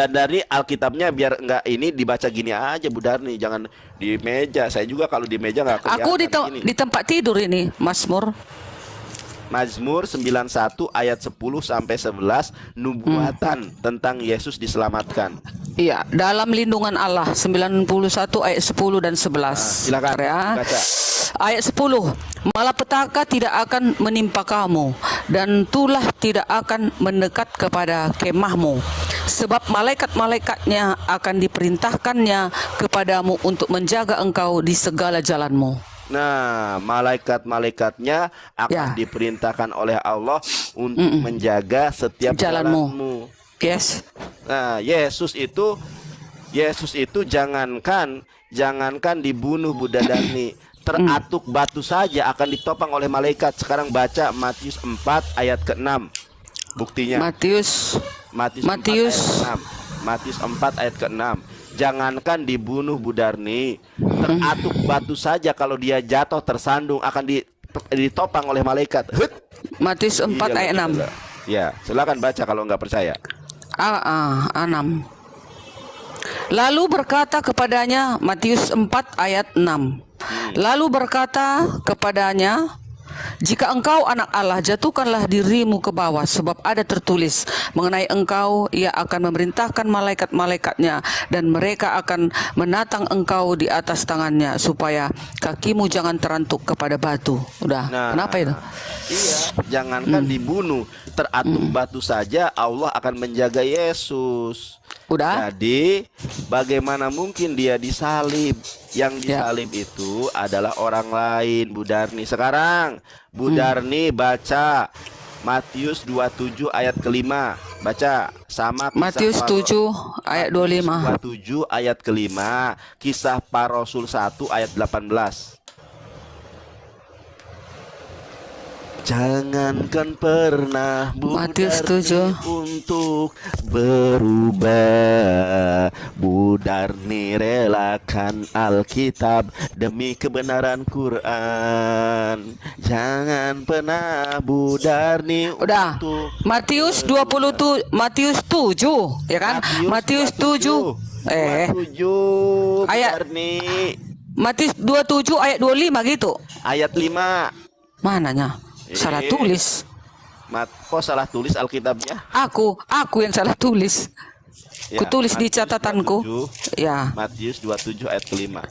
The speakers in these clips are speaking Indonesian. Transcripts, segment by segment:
Darni Alkitabnya biar enggak ini dibaca gini aja Bu Darni, jangan di meja. Saya juga kalau di meja nggak kelihatan. Aku Ini. di tempat tidur ini, Mazmur. Mazmur 91 ayat 10 sampai 11 nubuatan tentang Yesus diselamatkan. Iya, dalam lindungan Allah 91 ayat 10 dan 11. Silakan Ya. baca. Ayat 10, malapetaka tidak akan menimpa kamu dan tulah tidak akan mendekat kepada kemahmu, sebab malaikat-malaikatnya akan diperintahkannya kepadamu untuk menjaga engkau di segala jalanmu. Nah, malaikat-malaikatnya akan diperintahkan oleh Allah untuk menjaga setiap jalanmu. Yes. Nah, Yesus itu jangankan dibunuh Bu Darni, teratuk batu saja akan ditopang oleh malaikat. Sekarang baca Matius 4 ayat ke-6. Buktinya. Matius 4 ayat ke-6. Jangankan dibunuh Bu Darni, teratuk batu saja kalau dia jatuh tersandung akan ditopang oleh malaikat. Matius 4 ayat 6. Ya, silakan baca kalau nggak percaya. 6. Lalu berkata kepadanya, Matius 4 ayat 6. Lalu berkata kepadanya, jika engkau anak Allah, jatuhkanlah dirimu ke bawah, sebab ada tertulis mengenai engkau, ia akan memerintahkan malaikat-malaikatnya, dan mereka akan menatang engkau di atas tangannya, supaya kakimu jangan terantuk kepada batu. Udah, kenapa itu? Iya, jangankan dibunuh, teratuk batu saja Allah akan menjaga Yesus. Udah. Jadi bagaimana mungkin dia disalib? Yang disalib itu adalah orang lain, Bu Darni. Sekarang Bu Darni baca Matius 27 ayat ke-5. Baca sama Matius 7 ayat 25. 27 ayat ke-5, Kisah Para Rasul 1 ayat 18. Jangankan pernah Bu Matius Darni 7 untuk berubah, Bu Darni relakan Alkitab demi kebenaran Quran. Jangan pernah Bu Darni udah untuk Matius 27 Matius 7 ya kan? Matius 7 ayat Darni. Matius 27 ayat 25 gitu. Ayat 5. Mananya? Salah tulis. Kok salah tulis Alkitabnya? Aku yang salah tulis. Ya, Kutulis di Matius catatanku. 27, Ya. Matius 27 ayat ke-5.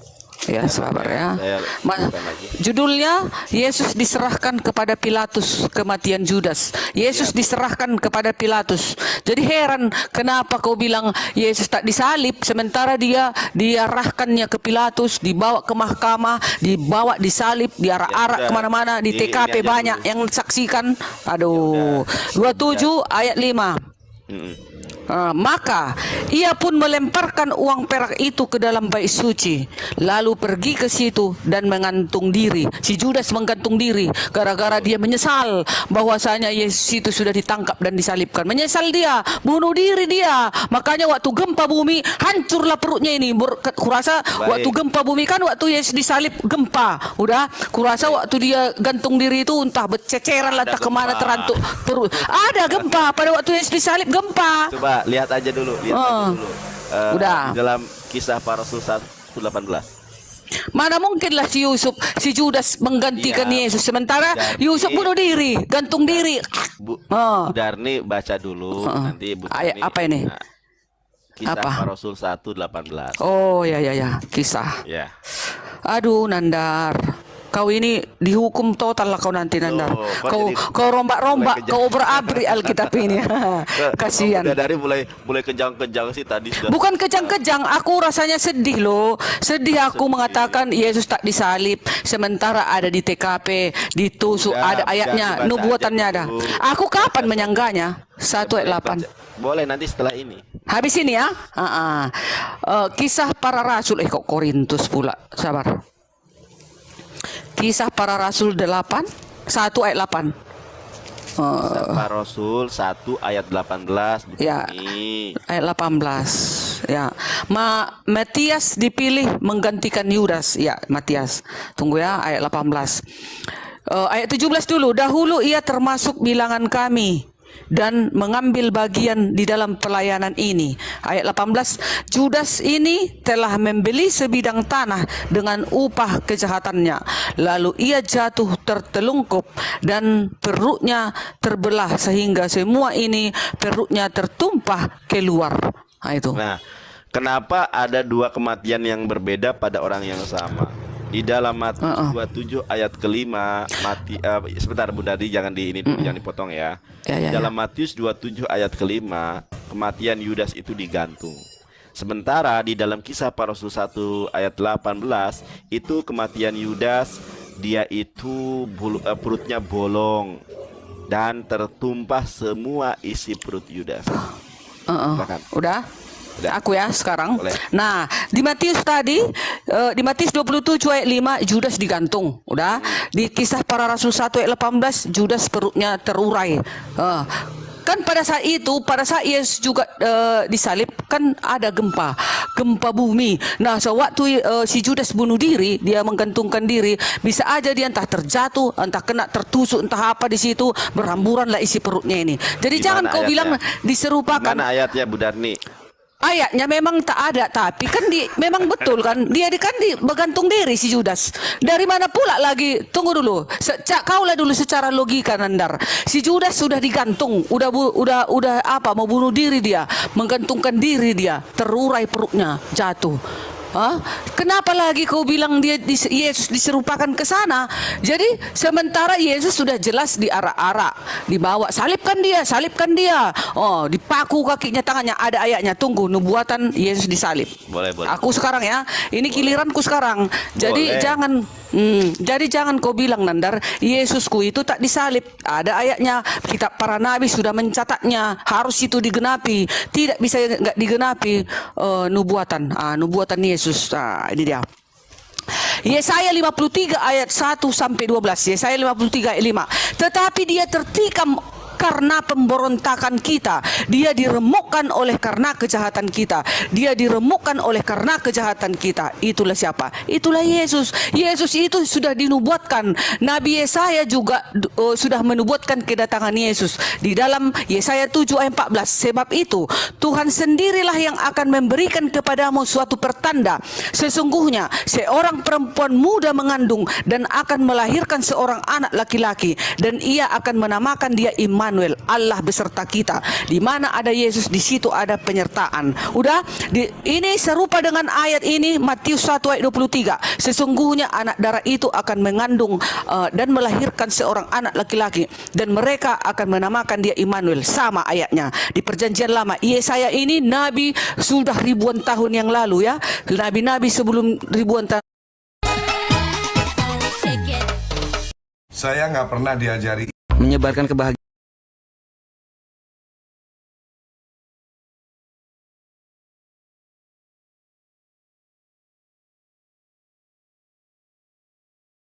Ya, sabar ya. Saya bukan lagi. Judulnya Yesus diserahkan kepada Pilatus, kematian Judas. Yesus diserahkan kepada Pilatus. Jadi heran kenapa kau bilang Yesus tak disalib, sementara dia diarahkannya ke Pilatus, dibawa ke mahkamah, dibawa disalib, diarak-arak kemana-mana, di TKP banyak yang saksikan. Aduh. 27 ayat 5. Maka ia pun melemparkan uang perak itu ke dalam bait suci, lalu pergi ke situ dan mengantung diri. Si Judas menggantung diri gara-gara dia menyesal bahwasanya Yesus itu sudah ditangkap dan disalibkan. Menyesal dia, bunuh diri dia. Makanya waktu gempa bumi hancurlah perutnya ini. Kurasa waktu gempa bumi kan waktu Yesus disalib gempa. Udah, kurasa waktu dia gantung diri itu entah berceceran lah tak kemana terantuk perut. Ada gempa pada waktu Yesus disalib, gempa. Coba lihat aja dulu, Udah. Di dalam Kisah Para Rasul 1:18. Mana mungkinlah si Judas menggantikan Yesus, sementara Yusuf bunuh diri, gantung diri. Bu Darni baca dulu, nanti Bu Ayat Darni, apa ini? Kisah Apa? Para Rasul 1:18. Oh ya kisah. Ya. Aduh Nandar, kau ini dihukum total lah kau nanti Nandar. Kau rombak-rombak, kau berabri Alkitab ini. Kasihan. Dari mulai kejang-kejang sih tadi sudah. Bukan kejang-kejang, aku rasanya sedih loh. Sedih aku mengatakan Yesus tak disalib, sementara ada di TKP, ditusuk, ada ayatnya, nubuatannya ada. Aku kapan menyangganya? 1 ayat 8. Boleh nanti setelah ini. Habis ini ya. Kisah Para Rasul, kok Korintus pula. Sabar. Kisah Para Rasul 1 ayat 8. Kisah Para Rasul 1 ayat 18 di sini. Ayat 18. Ya. Matias dipilih menggantikan Yudas. Ya, Matias. Tunggu ya, ayat 18. Ayat 17 dulu. Dahulu ia termasuk bilangan kami, dan mengambil bagian di dalam pelayanan ini. Ayat 18, Judas ini telah membeli sebidang tanah dengan upah kejahatannya. Lalu ia jatuh tertelungkup dan perutnya terbelah sehingga semua ini perutnya tertumpah keluar. Nah, itu. Nah, kenapa ada dua kematian yang berbeda pada orang yang sama? Di dalam Matius 27 ayat kelima, sebentar Bu Dadi, jangan jangan dipotong ya. Di dalam Matius 27 ayat kelima, kematian Yudas itu digantung. Sementara di dalam Kisah Para Rasul 1 ayat 18 itu kematian Yudas, dia itu perutnya bolong dan tertumpah semua isi perut Yudas. Udah? Aku ya sekarang. Boleh. Nah, di Matius tadi, di Matius 27 ayat 5 Judas digantung. Udah. Di Kisah Para Rasul 1 ayat 18 Judas perutnya terurai. Kan pada saat Yesus juga disalib, kan ada gempa bumi. Nah, sewaktu si Judas bunuh diri, dia menggantungkan diri, bisa aja dia entah terjatuh, entah kena tertusuk, entah apa di situ, berhamburanlah isi perutnya ini. Jadi jangan kau bilang diserupakan. Mana ayatnya Bu Darni? Ayatnya memang tak ada, tapi kan memang betul kan dia bergantung diri si Judas. Dari mana pula lagi? Tunggu dulu. Kaulah dulu secara logika, Nandar. Si Judas sudah digantung, udah apa, mau bunuh diri dia, menggantungkan diri dia, terurai perutnya, jatuh. Kenapa lagi kau bilang Yesus diserupakan ke sana? Jadi sementara Yesus sudah jelas diarak-arak, dibawa, salibkan dia. Oh, dipaku kakinya, tangannya, ada ayatnya. Tunggu, nubuatan Yesus disalib. Boleh. Aku sekarang ya, ini giliranku sekarang. Jadi jangan kau bilang, Nandar, Yesusku itu tak disalib. Ada ayatnya, kitab para nabi sudah mencatatnya, harus itu digenapi. Tidak bisa enggak digenapi nubuatan Yesus. Ini dia. Yesaya 53 ayat 1 sampai 12. Yesaya 53 ayat 5. Tetapi dia tertikam karena pemberontakan kita, dia diremukkan oleh karena kejahatan kita, dia diremukkan oleh karena kejahatan kita. Itulah siapa? Itulah Yesus. Yesus itu sudah dinubuatkan. Nabi Yesaya juga sudah menubuatkan kedatangan Yesus di dalam Yesaya 7 ayat 14. Sebab itu Tuhan sendirilah yang akan memberikan kepadamu suatu pertanda. Sesungguhnya seorang perempuan muda mengandung dan akan melahirkan seorang anak laki-laki, dan ia akan menamakan dia Immanuel, Allah beserta kita. Di mana ada Yesus, di situ ada penyertaan. Udah, ini serupa dengan ayat ini Matius 1 ayat 23. Sesungguhnya anak darah itu akan mengandung dan melahirkan seorang anak laki-laki, dan mereka akan menamakan dia Immanuel. Sama ayatnya di Perjanjian Lama. Yesaya ini nabi sudah ribuan tahun yang lalu ya. Nabi-nabi sebelum ribuan tahun. Saya nggak pernah diajari menyebarkan kebahagiaan.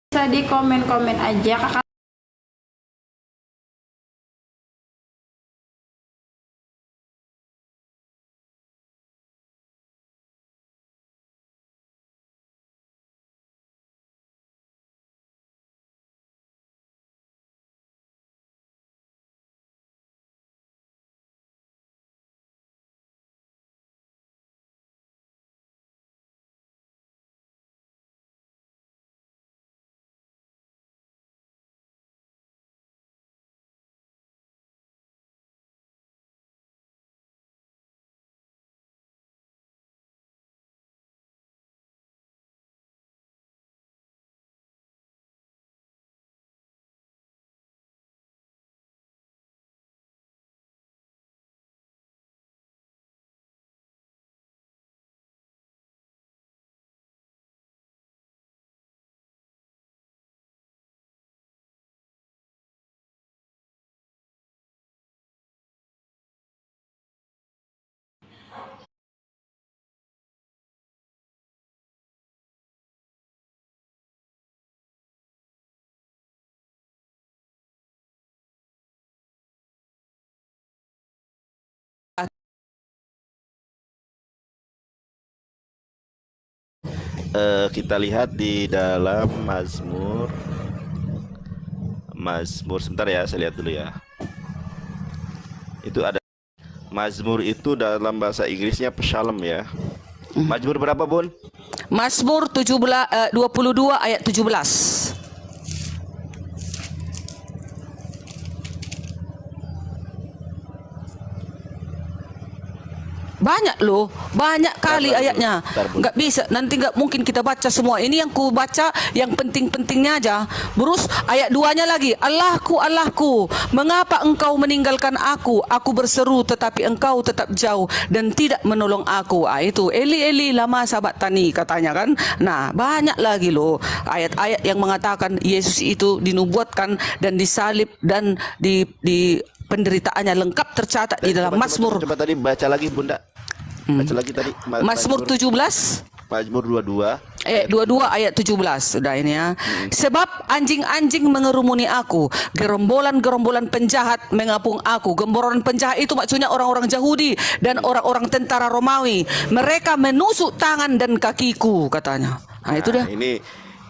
Bisa di komen-komen aja kakak. Kita lihat di dalam Mazmur sebentar ya, saya lihat dulu ya. Itu ada Mazmur itu dalam bahasa Inggrisnya Psalm ya. Mazmur berapa, Bun? Mazmur 22 ayat 17. Banyak loh, banyak kali ayatnya. Nggak bisa, nanti nggak mungkin kita baca semua. Ini yang ku baca yang penting-pentingnya aja. Terus ayat 2-nya lagi, Allahku, Allahku, mengapa engkau meninggalkan aku? Aku berseru tetapi engkau tetap jauh dan tidak menolong aku. Itu Eli Eli lama sabatani katanya kan. Nah, banyak lagi loh ayat-ayat yang mengatakan Yesus itu dinubuatkan dan disalib dan di penderitaannya lengkap tercatat di dalam Mazmur. Coba tadi baca lagi, Bunda. Baca lagi tadi. Mazmur 17 Mazmur 22 22 ayat 17 sudah ini ya. Sebab anjing-anjing mengerumuni aku, gerombolan-gerombolan penjahat mengapung aku. Gerombolan penjahat itu maksudnya orang-orang Yahudi dan orang-orang tentara Romawi. Mereka menusuk tangan dan kakiku katanya. Nah, itu dah.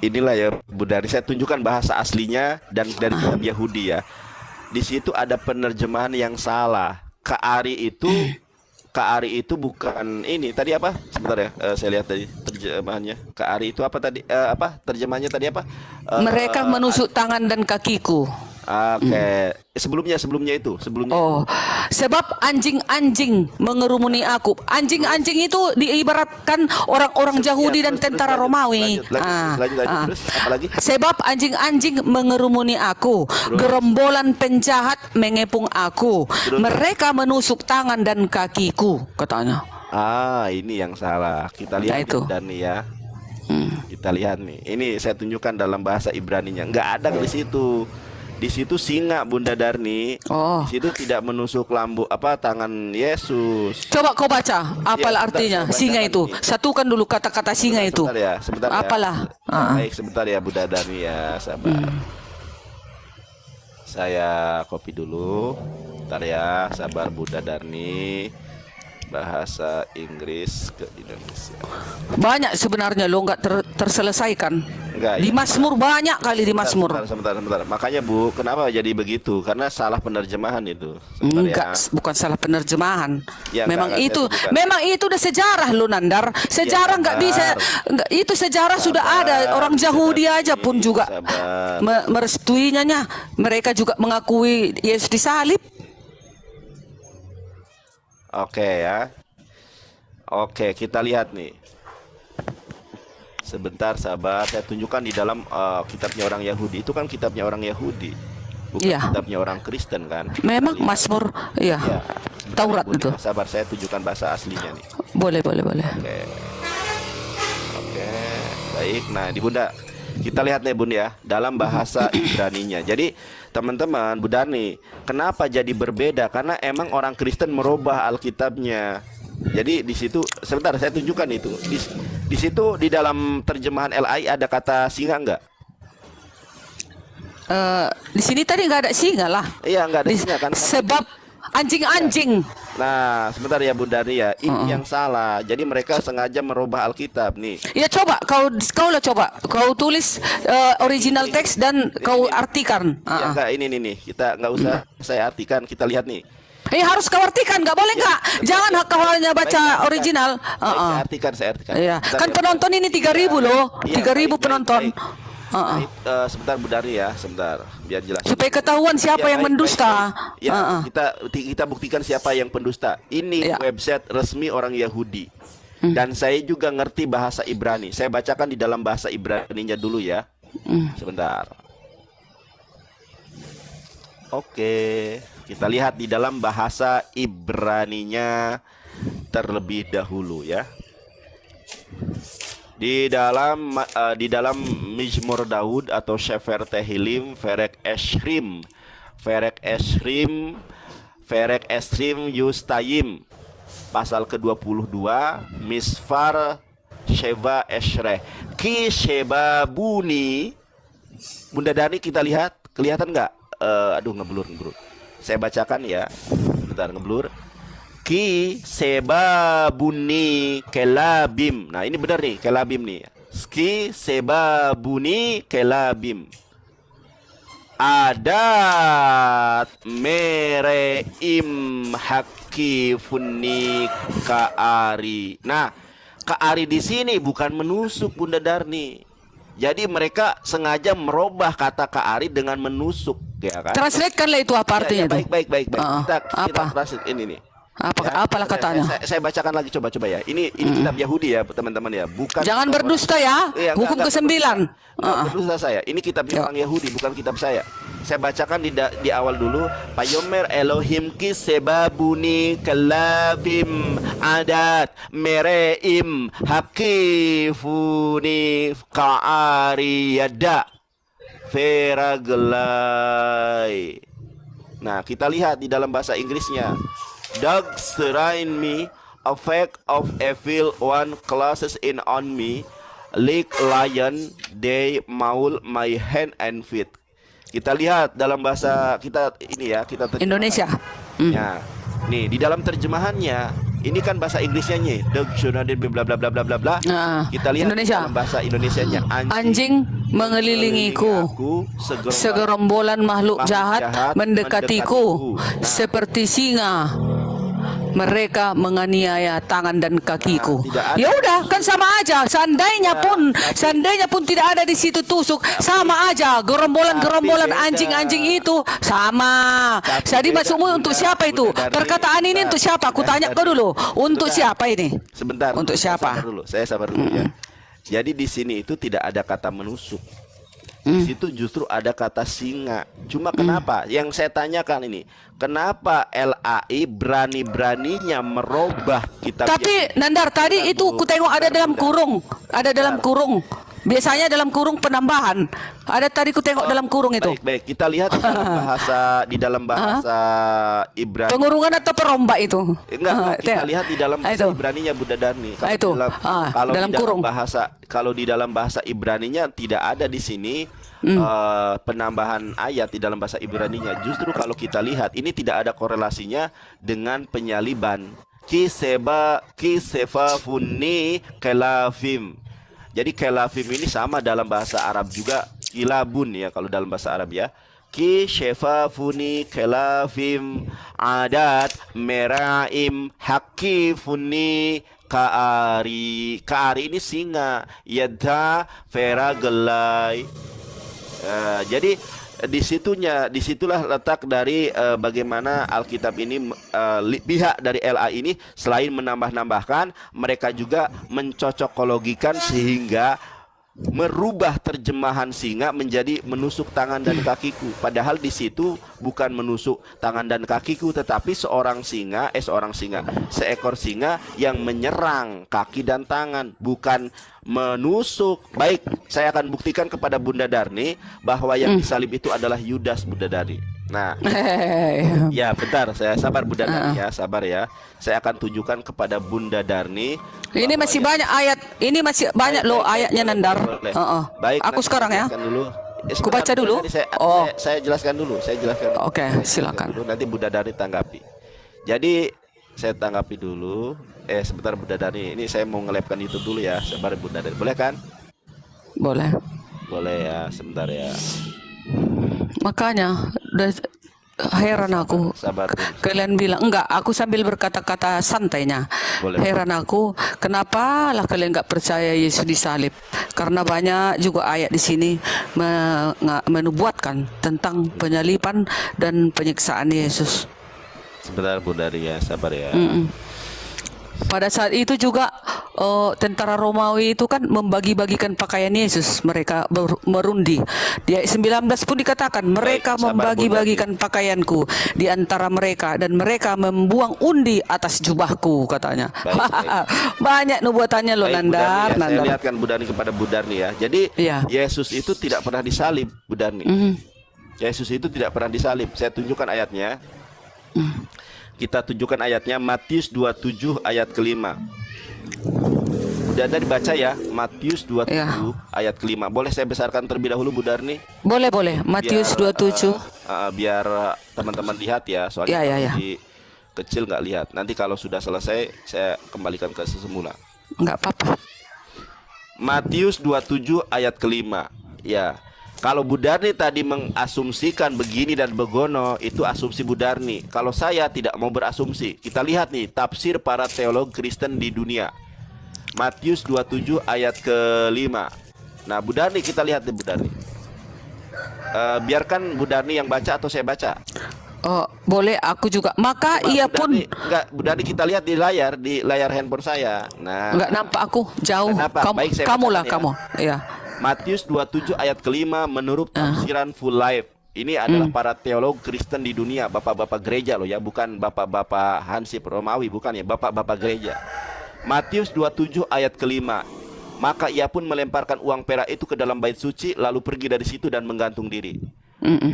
Inilah ya, Bunda. Saya tunjukkan bahasa aslinya dan dari kitab Yahudi ya. Di situ ada penerjemahan yang salah. Ka'ari itu bukan ini tadi apa? Sebentar ya, saya lihat tadi terjemahannya. Ka'ari itu apa tadi? Terjemahannya tadi apa? Mereka menusuk tangan dan kakiku. Oke. Sebelumnya itu. Oh, sebab anjing-anjing mengerumuni aku. Anjing-anjing itu diibaratkan orang-orang Yahudi dan tentara Romawi. Terus apa lagi? Sebab anjing-anjing mengerumuni aku, gerombolan penjahat mengepung aku. Mereka menusuk tangan dan kakiku, katanya. Ini yang salah. Kita lihat itu. Dan ya. Kita lihat nih. Ini saya tunjukkan dalam bahasa Ibraninya. Nggak ada di situ. Di situ singa, Bunda Darni. Oh. Di situ tidak menusuk tangan Yesus. Coba kau baca, apalah artinya singa itu. Satukan dulu kata-kata singa itu. Sebentar ya. Apalah. Baik, sebentar ya, Bunda Darni ya, sabar. Saya copy dulu. Bentar ya, sabar Bunda Darni. Bahasa Inggris ke Indonesia. Banyak sebenarnya lo nggak terselesaikan. Enggak, di Mazmur banyak kali di Mazmur. Sebentar. Makanya Bu, kenapa jadi begitu? Karena salah penerjemahan itu. Enggak, bukan salah penerjemahan. Ya, memang itu udah sejarah lo Nandar. Sejarah nggak bisa. Itu sejarah sudah ada. Orang Yahudi aja pun juga merestuinya. Mereka juga mengakui Yesus disalib. Oke ya. Oke, kita lihat nih. Sebentar sabar, saya tunjukkan di dalam kitabnya orang Yahudi. Itu kan kitabnya orang Yahudi, bukan kitabnya orang Kristen kan. Memang Mazmur, iya. Taurat itu. Sabar, saya tunjukkan bahasa aslinya nih. Boleh. Oke, baik. Nah, di Bunda, kita lihat nih Bun ya, dalam bahasa Ibraninya. Jadi teman-teman, Bu Darni, kenapa jadi berbeda? Karena emang orang Kristen merubah Alkitabnya. Jadi di situ, sebentar saya tunjukkan itu. Di situ di dalam terjemahan LAI ada kata singa enggak? Di sini tadi nggak ada singa lah. Iya, nggak ada singa kan? Sebab anjing-anjing. Nah, sebentar ya Bu Dari ya, ini yang salah. Jadi mereka sengaja merubah Alkitab nih. Ya coba kau kau tulis original teks dan kau artikan. Ya enggak, ini nih, kita nggak usah saya artikan, kita lihat nih. Harus kau artikan, nggak boleh nggak? Jangan kau hanya baca original. Saya artikan. Iya, kan penonton ini 3.000 loh, 3.000 penonton. Sebentar Bu Dari ya, sebentar biar jelas. Supaya ketahuan siapa yang mendusta. Ya, kita buktikan siapa yang pendusta. Ini website resmi orang Yahudi. Dan saya juga ngerti bahasa Ibrani. Saya bacakan di dalam bahasa Ibraninya dulu ya. Sebentar. Oke, kita lihat di dalam bahasa Ibraninya terlebih dahulu ya. Di dalam Mizmor Daud atau Sefer Tehilim Ferek Esrim Yustayim pasal ke-22 Misfar Sheva Eshreh Ki Sheba Buni. Bunda Dani, kita lihat, kelihatan nggak? Aduh, ngeblur. Saya bacakan ya. Bentar, ngeblur. Ki seba buni kelabim. Nah, ini benar nih, kelabim nih. Ki seba buni kelabim. adat mereim hakifuni kaari. Nah, kaari di sini bukan menusuk Bunda Darni. Jadi mereka sengaja merubah kata kaari dengan menusuk, ya kan? Translate-kanlah itu apa artinya itu? Baik. Kita apa? translate ini nih. Apalah katanya? Saya bacakan lagi coba ya. Ini kitab Yahudi ya teman-teman ya, bukan. Jangan berdusta ya. Iya, Hukum enggak, ke-9. berdusta saya. Ini kitabnya orang Yahudi, bukan kitab saya. Saya bacakan di awal dulu. Payomer Elohim ki sebabuni kalafim adat mereim hakifuni kaariyada feragelai. Nah, kita lihat di dalam bahasa Inggrisnya. Dogs surround me, a effect of evil one closes in on me, like lion, they maul my hand and feet. Kita lihat dalam bahasa kita ini ya, kita Indonesia. Ya, nih di dalam terjemahannya, ini kan bahasa Inggrisnya nih, dog surround me bla bla bla bla bla bla. Kita lihat Indonesia. dalam bahasa Indonesianya, Anjing mengelilingiku, segerombolan makhluk jahat mendekatiku, seperti singa. Mereka menganiaya tangan dan kakiku. Ya udah, kan sama aja. Seandainya pun tidak ada di situ tusuk, sama aja. Gerombolan anjing-anjing itu sama. Jadi maksudmu untuk siapa itu? Perkataan ini untuk siapa? Aku tanya kau dulu. Untuk siapa ini? Sebentar. Untuk siapa? Saya sabar dulu ya. Jadi di sini itu tidak ada kata menusuk. Di situ justru ada kata singa. Cuma kenapa? Yang saya tanyakan ini, kenapa LAI berani-beraninya merubah kitab? Tapi Nandar tadi itu ku tengok ada dalam kurung, Biasanya dalam kurung penambahan. Ada tadi ku tengok dalam kurung itu. Baik, kita lihat di dalam bahasa Ibrani. Pengurungan atau perombak itu? Enggak, kita lihat di dalam bahasa Ibraninya Bunda Darni. Kalau di dalam bahasa Ibraninya tidak ada di sini penambahan ayat di dalam bahasa Ibraninya. Justru kalau kita lihat ini tidak ada korelasinya dengan penyaliban. Kisefa funni kelafim. Jadi kelafim ini sama dalam bahasa Arab juga, kilabun ya kalau dalam bahasa Arab ya. Ki syafafuni kelafim adat meraim hakifuni kaari. Kaari ini singa, yadha feragelai. Jadi disitulah letak dari bagaimana Alkitab ini pihak dari LA ini selain menambah-nambahkan, mereka juga mencocokologikan sehingga merubah terjemahan singa menjadi menusuk tangan dan kakiku. Padahal di situ bukan menusuk tangan dan kakiku, tetapi seekor singa yang menyerang kaki dan tangan, bukan menusuk. Baik, saya akan buktikan kepada Bunda Darni bahwa yang disalib itu adalah Yudas, Bunda Darni. Nah, ya bentar, saya sabar Bunda Darni ya, sabar ya. Saya akan tunjukkan kepada Bunda Darni. Ini masih banyak ayat, ini masih banyak loh ayatnya Nandar. Baik, aku sekarang ya. Dulu. Aku baca dulu. Saya jelaskan dulu. Oke, silakan. Nanti Bunda Darni tanggapi. Jadi saya tanggapi dulu. Sebentar Bunda Darni, ini saya mau ngelepkan itu dulu ya. Sabar Bunda Darni, boleh kan? Boleh. Boleh ya, sebentar ya. Makanya heran aku. Sabar. Kalian bilang enggak, aku sambil berkata-kata santainya. Boleh. Heran aku, kenapa lah kalian enggak percaya Yesus disalib? Karena banyak juga ayat di sini menubuatkan tentang penyaliban dan penyiksaan Yesus. Sebentar Bunda Darni ya, sabar ya. Pada saat itu juga tentara Romawi itu kan membagi-bagikan pakaian Yesus. Mereka merundi. Di ayat 19 pun dikatakan mereka membagi-bagikan pakaianku di antara mereka dan mereka membuang undi atas jubahku, katanya. Banyak nubuatannya loh. Nandar. Saya lihatkan Bu Darni kepada Bu Darni ya. Jadi Yesus itu tidak pernah disalib, Bu Darni. Yesus itu tidak pernah disalib. Saya tunjukkan ayatnya. Kita tunjukkan ayatnya, Matius 27 ayat ke-5. Udah ada dibaca ya, Matius 27 ayat ke-5. Boleh saya besarkan terlebih dahulu Bu Darni? Boleh. Matius 27. Biar teman-teman lihat ya, soalnya di kecil nggak lihat. Nanti kalau sudah selesai saya kembalikan ke semula. Nggak apa-apa. Matius 27 ayat ke-5. Ya. Kalau Bu Darni tadi mengasumsikan begini dan begono, itu asumsi Bu Darni. Kalau saya tidak mau berasumsi. Kita lihat nih tafsir para teolog Kristen di dunia. Matius 27 ayat ke-5. Nah, Bu Darni, kita lihat nih Bu Darni. Biarkan Bu Darni yang baca atau saya baca? Oh, boleh aku juga. Maka Coba, ia Bu pun Darni, enggak, Bu Darni kita lihat di layar handphone saya. Nah, enggak nampak aku jauh. Enggak nampak. Baik, saya Kamu lah bacakan ya. kamu. Iya. Matius 27 ayat ke-5 menurut tafsiran Full Life. Ini adalah para teolog Kristen di dunia, bapak-bapak gereja loh ya, bukan bapak-bapak Hansip Romawi, bukan ya, bapak-bapak gereja. Matius 27 ayat ke-5. Maka ia pun melemparkan uang perak itu ke dalam bait suci, lalu pergi dari situ dan menggantung diri.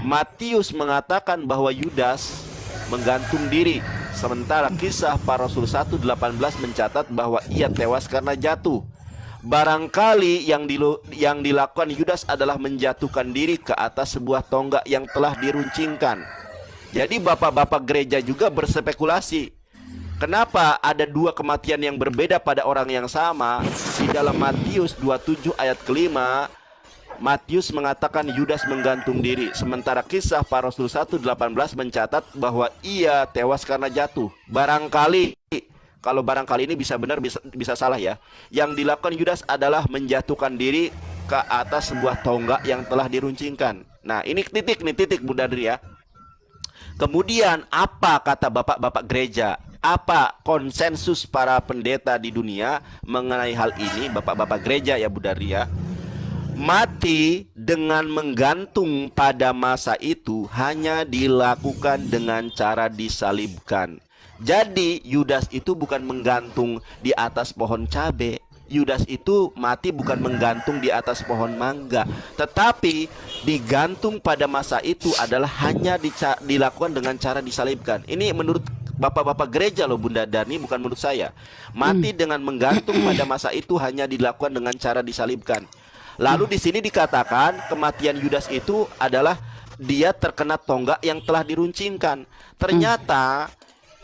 Matius mengatakan bahwa Yudas menggantung diri, sementara kisah para Rasul 1:18 mencatat bahwa ia tewas karena jatuh. Barangkali yang dilakukan Yudas adalah menjatuhkan diri ke atas sebuah tonggak yang telah diruncingkan. Jadi bapak-bapak gereja juga berspekulasi, kenapa ada dua kematian yang berbeda pada orang yang sama. Di dalam Matius 27 ayat ke-5, Matius mengatakan Yudas menggantung diri, sementara kisah para Rasul 1:18 mencatat bahwa ia tewas karena jatuh. Barangkali, kalau barangkali ini bisa benar bisa salah ya, yang dilakukan Yudas adalah menjatuhkan diri ke atas sebuah tonggak yang telah diruncingkan. Nah, ini titik Bu Darni ya. Kemudian apa kata bapak-bapak gereja? Apa konsensus para pendeta di dunia mengenai hal ini, bapak-bapak gereja ya Bu Darni ya? Mati dengan menggantung pada masa itu hanya dilakukan dengan cara disalibkan. Jadi Yudas itu bukan menggantung di atas pohon cabe. Yudas itu mati bukan menggantung di atas pohon mangga, tetapi digantung pada masa itu adalah hanya dilakukan dengan cara disalibkan. Ini menurut bapak-bapak gereja loh Bunda Darni, bukan menurut saya. Mati dengan menggantung pada masa itu hanya dilakukan dengan cara disalibkan. Lalu di sini dikatakan kematian Yudas itu adalah dia terkena tonggak yang telah diruncingkan. Ternyata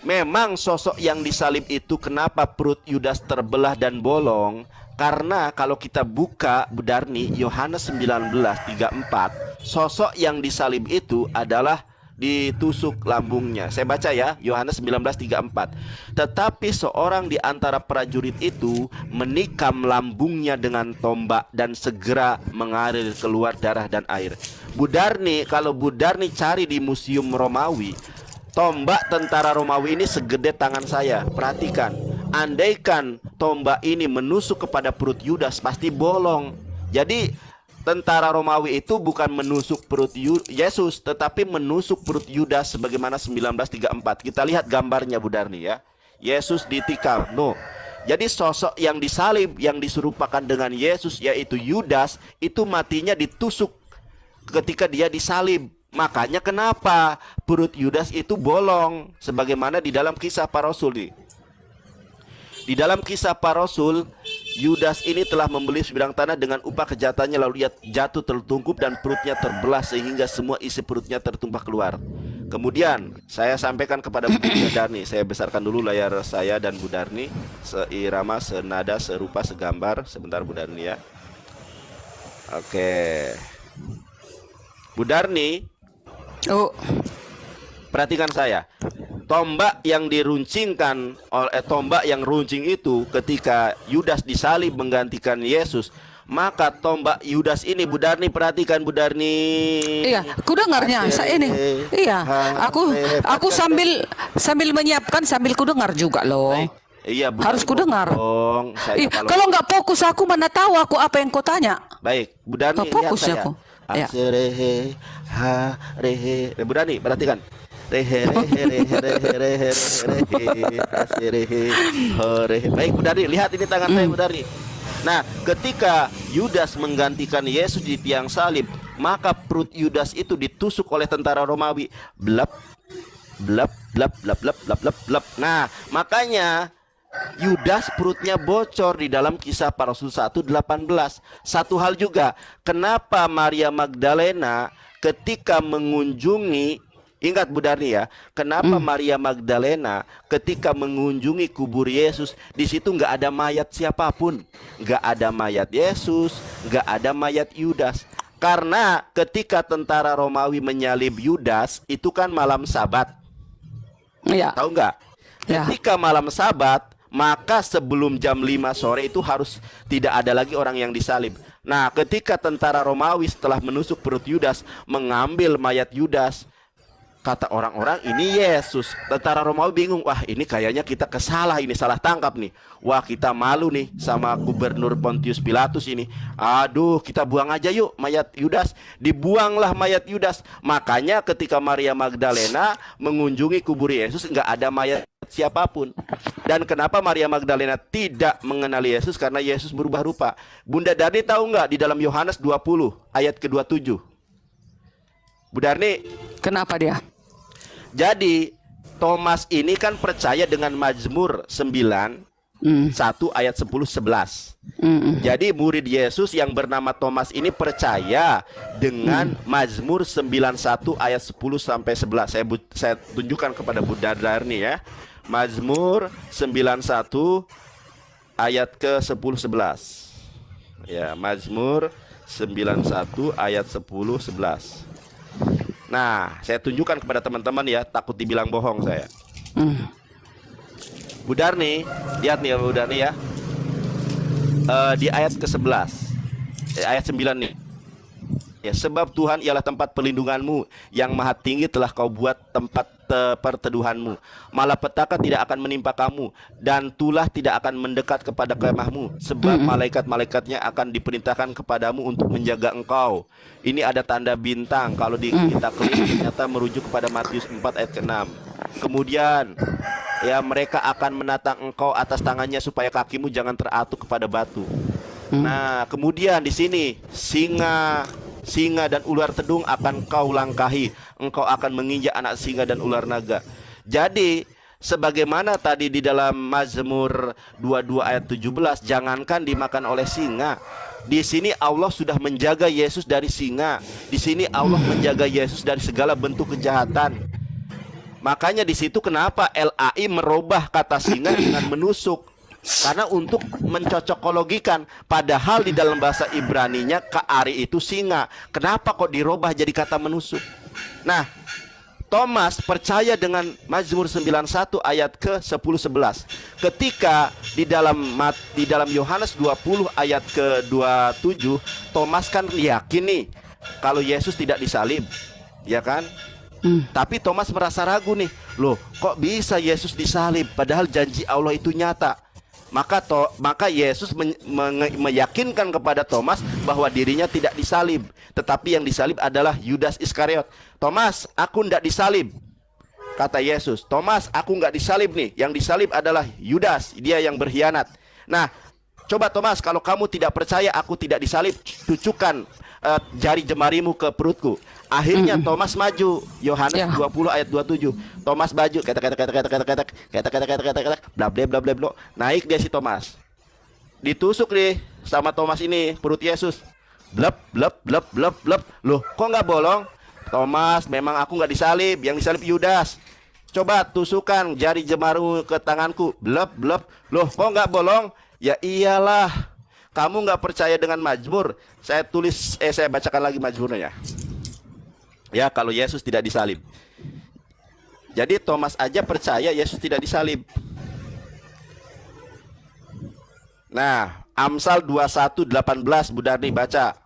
memang sosok yang disalib itu, kenapa perut Yudas terbelah dan bolong? Karena kalau kita buka Bu Darni, Yohanes 19:34, sosok yang disalib itu adalah ditusuk lambungnya. Saya baca ya, Yohanes 19:34. Tetapi seorang di antara prajurit itu menikam lambungnya dengan tombak dan segera mengalir keluar darah dan air. Bu Darni, kalau Bu Darni cari di museum Romawi, tombak tentara Romawi ini segede tangan saya. Perhatikan, andaikan tombak ini menusuk kepada perut Yudas, pasti bolong. Jadi tentara Romawi itu bukan menusuk perut Yesus, tetapi menusuk perut Yudas sebagaimana 19:34. Kita lihat gambarnya Bu Darni ya. Yesus ditikam. No. Jadi sosok yang disalib, yang diserupakan dengan Yesus, yaitu Yudas, itu matinya ditusuk ketika dia disalib. Makanya kenapa perut Yudas itu bolong, sebagaimana di dalam kisah para Rasul nih. Di dalam kisah para Rasul, Yudas ini telah membeli sebidang tanah dengan upah kejahatannya, lalu ia jatuh tertungkup dan perutnya terbelah sehingga semua isi perutnya tertumpah keluar. Kemudian saya sampaikan kepada Bu Darni, saya besarkan dulu layar saya dan Bu Darni, seirama, senada, serupa, segambar. Sebentar Bu Darni ya. Oke, Bu Darni. Oh, perhatikan saya. Tombak yang diruncingkan oleh tombak yang runcing itu ketika Yudas disalib menggantikan Yesus, maka tombak Yudas ini Bu Darni, perhatikan Bu Darni. iya, aku dengarnya saya ini. Iya, aku sambil menyiapkan sambil ku dengar juga loh. Baik. Iya, Bu Harus Darni, ku dengar. potong. Saya Kalau nggak fokus aku mana tahu aku apa yang kau tanya. Baik, Bu Darni, Nggak fokus lihat saya. aku. Ya. Aserehe, ha, rehe. Bu Darni, perhatikan. Rehe, rehe, rehe, rehe, rehe, rehe, aserehe, horehe. Baik, Bu Darni, lihat ini tangan saya, Bu Darni. Nah, ketika Yudas menggantikan Yesus di tiang salib, maka perut Yudas itu ditusuk oleh tentara Romawi. Blap, blap, blap, blap, blap, blap, blap, blap. Nah, makanya Yudas perutnya bocor di dalam kisah para Rasul 1:18. Satu hal juga, kenapa Maria Magdalena ketika mengunjungi, ingat Bu Darni ya, kenapa Maria Magdalena ketika mengunjungi kubur Yesus, di situ nggak ada mayat siapapun, nggak ada mayat Yesus, nggak ada mayat Yudas. Karena ketika tentara Romawi menyalib Yudas itu kan malam Sabat. Ya. Tahu nggak? Ya. Ketika malam Sabat, maka sebelum jam 5 sore itu harus tidak ada lagi orang yang disalib. Nah, ketika tentara Romawi setelah menusuk perut Yudas, mengambil mayat Yudas, kata orang-orang ini Yesus. Tentara Romawi bingung, wah ini kayaknya kita kesalah, ini salah tangkap nih. Wah kita malu nih sama gubernur Pontius Pilatus ini. Aduh kita buang aja yuk mayat Yudas. Dibuanglah mayat Yudas. Makanya ketika Maria Magdalena mengunjungi kubur Yesus nggak ada mayat siapapun. Dan kenapa Maria Magdalena tidak mengenali Yesus? Karena Yesus berubah rupa. Bunda Darni tahu nggak di dalam Yohanes 20 ayat ke-27? Bu Darni, Kenapa dia? jadi Thomas ini kan percaya dengan Mazmur 9 1 ayat 10 11. Jadi murid Yesus yang bernama Thomas ini percaya dengan Mazmur 91 ayat 10 sampai 11. Saya tunjukkan kepada Bunda Darni ya. Mazmur 91 ayat ke 10 11. Ya, Mazmur 91 ayat 10 11. Nah, saya tunjukkan kepada teman-teman ya, takut dibilang bohong saya. Bu Darni, lihat nih ya Bu Darni ya. Di ayat ke-11, ayat 9 nih. Ya, sebab Tuhan ialah tempat perlindunganmu, yang maha tinggi telah kau buat tempat perteduhanmu. Malapetaka tidak akan menimpa kamu, dan tulah tidak akan mendekat kepada kemahmu, sebab malaikat-malaikatnya akan diperintahkan kepadamu untuk menjaga engkau. Ini ada tanda bintang. Kalau kita klik ternyata merujuk kepada Matius 4 ayat ke-6. Kemudian ya, mereka akan menatang engkau atas tangannya supaya kakimu jangan teratuk kepada batu. Nah, kemudian di sini singa dan ular tedung akan kau langkahi. Engkau akan menginjak anak singa dan ular naga. Jadi sebagaimana tadi di dalam Mazmur 22 ayat 17, jangankan dimakan oleh singa. Di sini Allah sudah menjaga Yesus dari singa. Di sini Allah menjaga Yesus dari segala bentuk kejahatan. Makanya di situ kenapa LAI merubah kata singa dengan menusuk. Karena untuk mencocokologikan, padahal di dalam bahasa Ibraninya ka'ari itu singa. Kenapa kok dirubah jadi kata menusuk? Nah, Thomas percaya dengan Mazmur 91 ayat ke 10-11. Ketika di dalam Yohanes 20 ayat ke-27, Thomas kan yakin nih kalau Yesus tidak disalib, ya kan? Tapi Thomas merasa ragu nih, loh kok bisa Yesus disalib padahal janji Allah itu nyata. Maka Yesus meyakinkan kepada Thomas bahwa dirinya tidak disalib, tetapi yang disalib adalah Yudas Iskariot. Thomas, aku tidak disalib, kata Yesus. Thomas, aku nggak disalib nih, yang disalib adalah Yudas, dia yang berkhianat. Nah, coba Thomas, kalau kamu tidak percaya aku tidak disalib, tujukan jari jemarimu ke perutku. Akhirnya Thomas maju. Yohanes 20 ayat 27. Thomas maju, bla bla bla, naik dia si Thomas. Ditusuk nih sama Thomas ini perut Yesus. Blep blep blep blep blep. Loh, kok nggak bolong? Thomas, memang aku nggak disalib, yang disalib Yudas. Coba tusukan jari jemarimu ke tanganku. Blep blep. Loh, kok nggak bolong? Ya iyalah, kamu nggak percaya dengan Mazmur. Saya bacakan lagi Mazmurnya. Ya, kalau Yesus tidak disalib. Jadi Thomas aja percaya Yesus tidak disalib. Nah, Amsal 21:18, Bu Darni baca.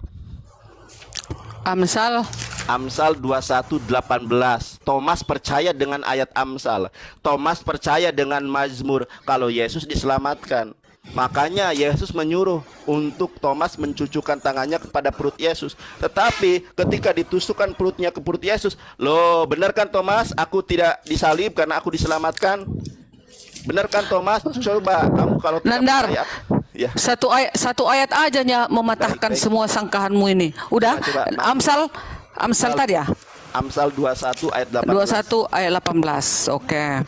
Amsal 21:18. Thomas percaya dengan ayat Amsal. Thomas percaya dengan Mazmur kalau Yesus diselamatkan. Makanya Yesus menyuruh untuk Thomas mencucukkan tangannya kepada perut Yesus. Tetapi ketika ditusukkan perutnya ke perut Yesus, loh benar kan Thomas, aku tidak disalib karena aku diselamatkan? Benar kan Thomas? Coba kamu kalau tidak Nandar, percaya, ya. satu ayat aja mematahkan Baik. semua sangkahanmu ini. Udah? Coba. Amsal tadi ya? Amsal 21 ayat 18. 21 ayat 18. Oke.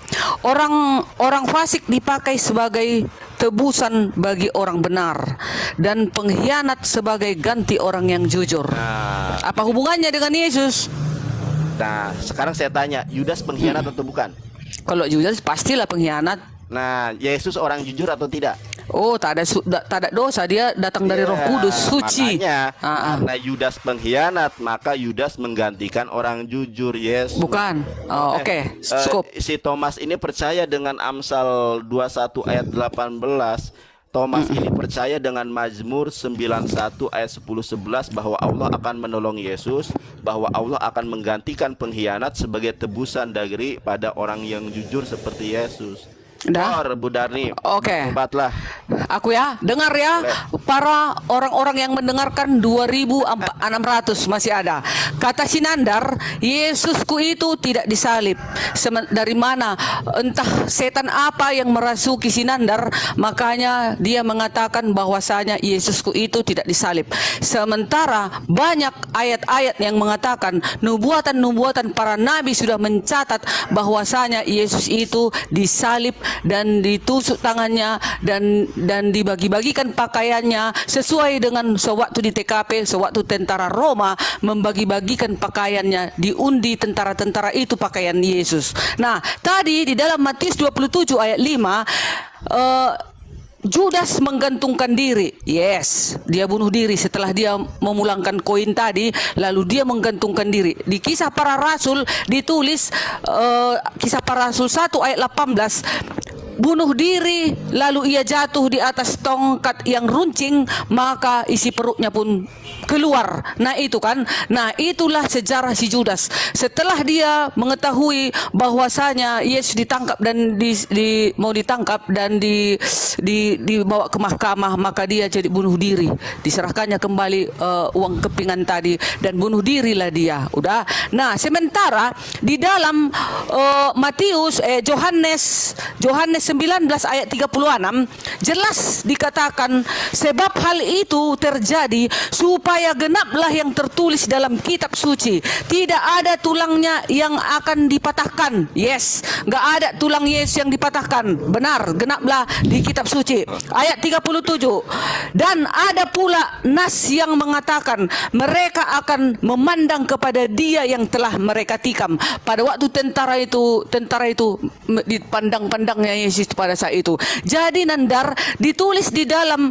Orang fasik dipakai sebagai tebusan bagi orang benar, dan pengkhianat sebagai ganti orang yang jujur. Nah, Apa hubungannya dengan Yesus? sekarang saya tanya, Yudas pengkhianat atau bukan? Kalau Judas pastilah pengkhianat. Nah, Yesus orang jujur atau tidak? Oh, tak ada dosa, dia datang dari Roh Kudus, suci. Makanya karena Yudas pengkhianat, maka Yudas menggantikan orang jujur, Yesus. Bukan. Oh, oke. Cukup. Si Thomas ini percaya dengan Amsal 21 ayat 18. Thomas ini percaya dengan Mazmur 91 ayat 10-11 bahwa Allah akan menolong Yesus, bahwa Allah akan menggantikan pengkhianat sebagai tebusan daripada orang yang jujur seperti Yesus. Dah. Bu Darni, Oke. Obatlah. Aku ya, dengar ya, para orang-orang yang mendengarkan 2.600 masih ada. Kata Sinandar, Yesusku itu tidak disalib. Dari mana? Entah setan apa yang merasuki Sinandar, makanya dia mengatakan bahwasanya Yesusku itu tidak disalib. Sementara banyak ayat-ayat yang mengatakan, nubuatan-nubuatan para nabi sudah mencatat bahwasanya Yesus itu disalib dan ditusuk tangannya dan dibagi-bagikan pakaiannya sesuai dengan sewaktu di TKP, sewaktu tentara Roma membagi-bagikan pakaiannya, diundi tentara-tentara itu pakaian Yesus. Nah, tadi di dalam Matius 27 ayat 5 Judas menggantungkan diri. Yes, dia bunuh diri setelah dia memulangkan koin tadi, lalu dia menggantungkan diri. Di Kisah Para Rasul ditulis Kisah Para Rasul 1 ayat 18, bunuh diri lalu ia jatuh di atas tongkat yang runcing, maka isi perutnya pun keluar. Nah itu kan, nah itulah sejarah si Judas. Setelah dia mengetahui bahwasanya Yesus ditangkap dan mau ditangkap dan dibawa ke mahkamah, maka dia jadi bunuh diri. Diserahkannya kembali uang kepingan tadi dan bunuh dirilah dia. Udah. Nah, sementara di dalam Yohanes 19 ayat 36 jelas dikatakan, sebab hal itu terjadi supaya genaplah yang tertulis dalam kitab suci, tidak ada tulangnya yang akan dipatahkan. Yes, nggak ada tulang Yesus yang dipatahkan. Benar, genaplah di kitab suci. Ayat 37, dan ada pula nas yang mengatakan mereka akan memandang kepada dia yang telah mereka tikam. Pada waktu tentara itu dipandang-pandangnya Yesus pada saat itu. Jadi Nandar, ditulis di dalam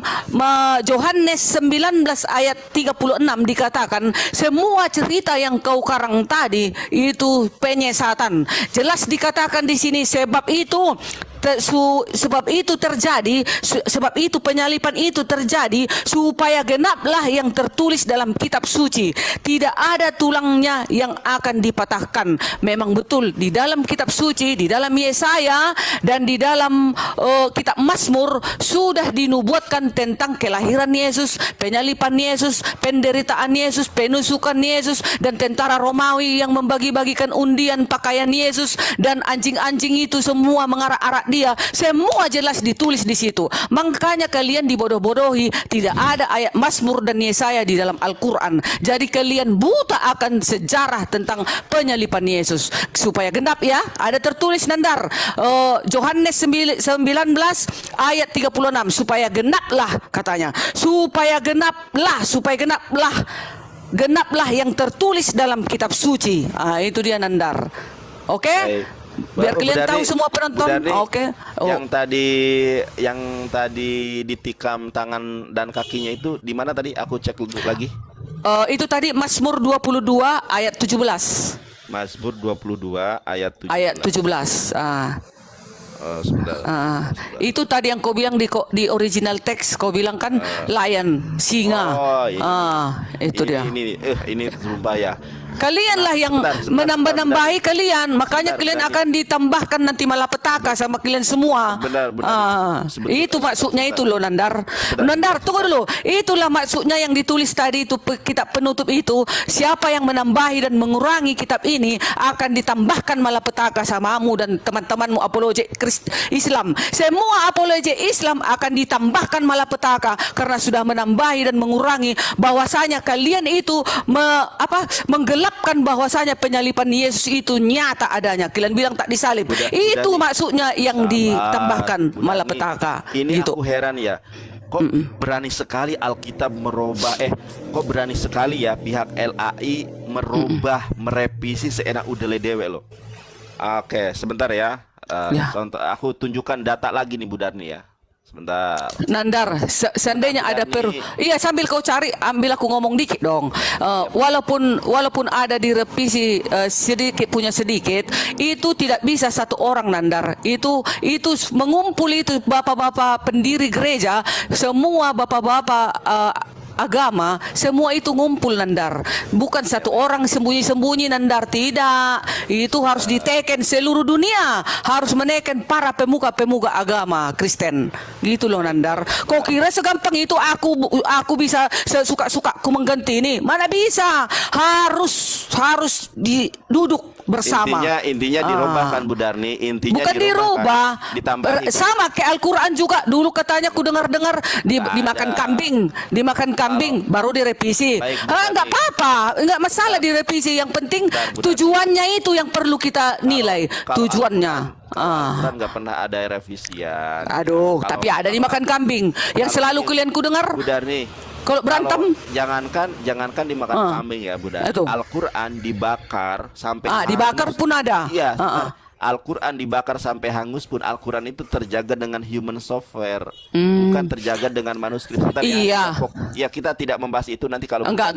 Yohanes 19 ayat 36 dikatakan, semua cerita yang kau karang tadi itu penyesatan. Jelas dikatakan di sini, sebab itu terjadi, sebab itu penyalipan itu terjadi supaya genaplah yang tertulis dalam kitab suci, tidak ada tulangnya yang akan dipatahkan. Memang betul di dalam kitab suci, di dalam Yesaya dan di dalam kitab Mazmur sudah dinubuatkan tentang kelahiran Yesus, penyalipan Yesus, penderitaan Yesus, penusukan Yesus, dan tentara Romawi yang membagi-bagikan undian pakaian Yesus, dan anjing-anjing itu semua mengarak-arak dia. Semua jelas ditulis di situ. Makanya kalian dibodoh-bodohi, tidak ada ayat Mazmur dan Yesaya di dalam Al-Quran. Jadi kalian buta akan sejarah tentang penyalipan Yesus. Supaya genap ya, ada tertulis Nandar, Yohanes 19 ayat 36, supaya genaplah katanya, supaya genaplah yang tertulis dalam kitab suci. Itu dia Nandar. Oke? Biar kalian tahu semua penonton. Oke. Yang tadi ditikam tangan dan kakinya itu di mana tadi? Aku cek dulu lagi. Itu tadi Mazmur 22 ayat 17. Mazmur 22 ayat 17. Ayat 17. Sebentar. Itu tadi yang kau bilang di original text, kau bilang kan lion, singa. Oh, ini. Itu dia. Ini sumpah ya. Kalianlah yang menambah-nambahi kalian, makanya kalian akan ditambahkan nanti malapetaka sama kalian semua. Benar. Itu maksudnya itu loh Nandar. Nandar, tunggu dulu. Itulah maksudnya yang ditulis tadi itu kitab penutup itu. Siapa yang menambahi dan mengurangi kitab ini akan ditambahkan malapetaka samamu dan teman-temanmu apologet Islam. Semua apologet Islam akan ditambahkan malapetaka karena sudah menambahi dan mengurangi bahwasanya kalian itu menggelapkan bahwasanya penyalipan Yesus itu nyata adanya. Kalian bilang tak disalib. Itu maksudnya yang ditambahkan malapetaka. Ini gitu. Aku heran ya. Kok berani sekali Alkitab merubah kok berani sekali ya pihak LAI merubah merevisi seenak udele dewe loh. Oke, sebentar ya. Ya. Contoh, aku tunjukkan data lagi nih Bu Darni ya. Sebentar. Nandar, seandainya ada iya, sambil kau cari, ambil aku ngomong dikit dong. Walaupun ada di revisi sedikit punya sedikit, itu tidak bisa satu orang, Nandar. Itu mengumpul itu bapak-bapak pendiri gereja, semua bapak-bapak agama, semua itu ngumpul, Nandar. Bukan satu orang sembunyi-sembunyi, Nandar. Tidak. Itu harus diteken seluruh dunia. Harus meneken para pemuka-pemuka agama Kristen. Gitu loh, Nandar. Kau kira segampang itu aku bisa sesuka-suka aku mengganti ini? Mana bisa? Harus duduk bersama. Intinya dirubahkan Bu Darni. Intinya bukan dirubah. Ditambahin. Sama kayak Al-Quran juga. Dulu katanya aku dengar-dengar dimakan kambing, baru direvisi. Enggak apa-apa, enggak masalah direvisi. Yang penting tujuannya itu yang perlu kita nilai. Tujuannya. Kan nggak pernah ada revisian. Aduh, tapi ada dimakan kambing. Yang selalu kalian ku dengar. Bu Darni, Kalau berantem, jangankan dimakan kambing ya Bu Darni. Al-Quran dibakar sampai dibakar hangus. pun ada. Iya. Al-Quran dibakar sampai hangus pun Al-Quran itu terjaga dengan human software, bukan terjaga dengan manuskrip. Iya. Ya kita tidak membahas itu nanti kalau enggak.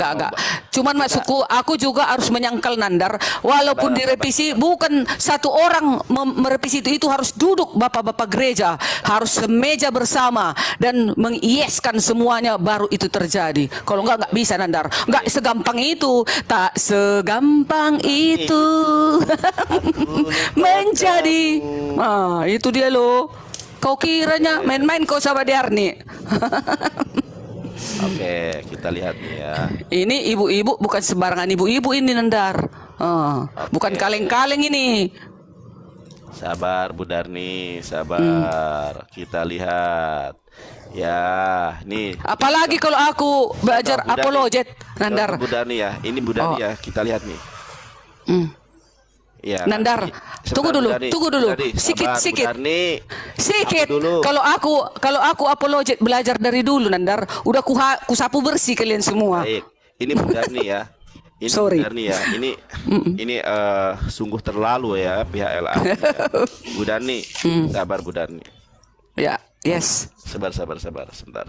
Cuman maksudku, aku juga harus menyangkal, Nandar. Walaupun direvisi, bukan satu orang merevisi itu harus duduk bapak-bapak gereja, harus semeja bersama dan mengieskan semuanya, baru itu terjadi. Kalau enggak bisa, Nandar. Enggak segampang itu, tak segampang itu. Menjadi itu dia loh. Kau kiranya main-main kau sama Darni. Oke, kita lihat nih ya. Ini ibu-ibu, bukan sembarangan ibu-ibu ini, Nandar. Bukan kaleng-kaleng ini. Sabar Bu Darni, sabar. Kita lihat. Ya, nih. Apalagi kalau aku belajar apologet, Nandar. Bu Darni ya. Ini Bu Darni ya. Kita lihat nih. Ya, Nandar, tunggu dulu. Sikit. Dulu. Kalau aku apologet belajar dari dulu, Nandar. Udah ku sapu bersih kalian semua. Baik. Ini Bu Darni ya. Ini Sorry. Bu Darni ya. Ini sungguh terlalu ya pihak LA. Bu Darni, sabar Bu Darni. Ya, yes. Sabar sebentar.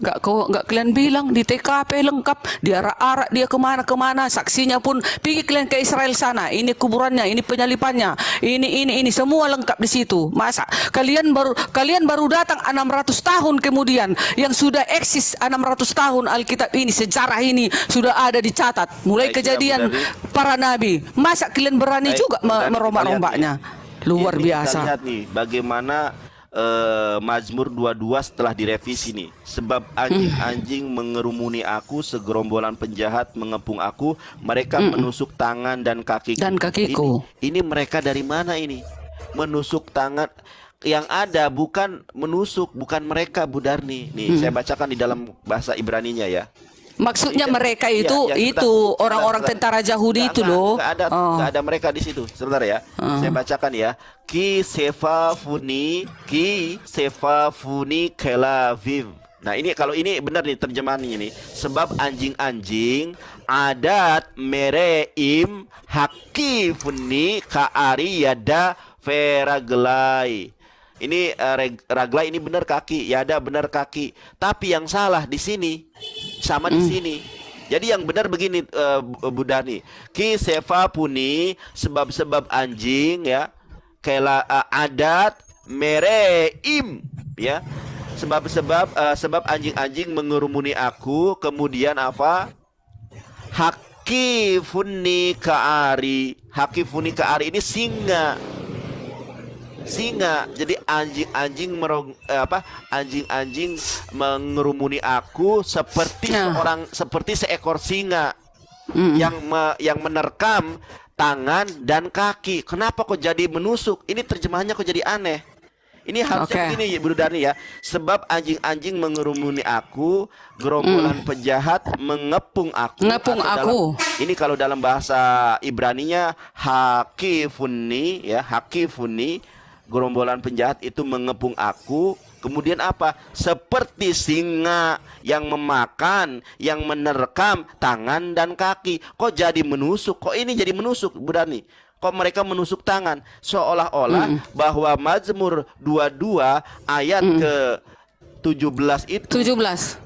Nggak kalian bilang di TKP lengkap, diarak-arak dia kemana-kemana, saksinya pun pergi kalian ke Israel sana, ini kuburannya, ini penyalipannya, ini semua lengkap di situ. Masa kalian baru datang 600 tahun kemudian, yang sudah eksis 600 tahun Alkitab ini, sejarah ini sudah ada dicatat mulai kejadian para nabi. Masa kalian berani juga merombak-rombaknya? Luar biasa. Kita lihat nih bagaimana Mazmur 22 setelah direvisi nih. Sebab anjing-anjing mengerumuni aku, segerombolan penjahat mengepung aku, mereka menusuk tangan dan kakiku. Ini mereka dari mana ini? Menusuk tangan. Yang ada bukan menusuk, bukan mereka, Bu Darni. Nih, saya bacakan di dalam bahasa Ibraninya ya. Maksudnya mereka itu orang-orang tentara Yahudi itu loh. Nggak ada mereka di situ. Sebentar ya. Saya bacakan ya. Ki sefafuni kelaviv. Nah, ini kalau ini benar nih terjemahannya ini. Sebab anjing-anjing adat mereim hakifuni kaari yada veraglai. Ini raglai ini benar kaki, yada benar kaki. Tapi yang salah di sini sama di sini. Jadi yang benar begini, Bu Darni. Ki sefa puni, sebab anjing ya. Kela adat mereim ya. Sebab anjing-anjing mengerumuni aku, kemudian apa? Hakifuni kaari. Hakifuni kaari ini singa. Jadi anjing-anjing mengerumuni aku seperti seekor singa yang menerkam tangan dan kaki. Kenapa kok jadi menusuk? Ini terjemahannya kok jadi aneh. Ini harusnya begini Bu Darni ya. Sebab anjing-anjing mengerumuni aku, gerombolan penjahat mengepung aku. Ini kalau dalam bahasa Ibraninya hakifuni ya, hakifuni. Gerombolan penjahat itu mengepung aku. Kemudian apa? Seperti singa yang memakan, yang menerkam tangan dan kaki. Kok jadi menusuk? Kok ini jadi menusuk, Bu Darni? kok mereka menusuk tangan seolah-olah bahwa Mazmur 22 ayat ke 17 itu 17.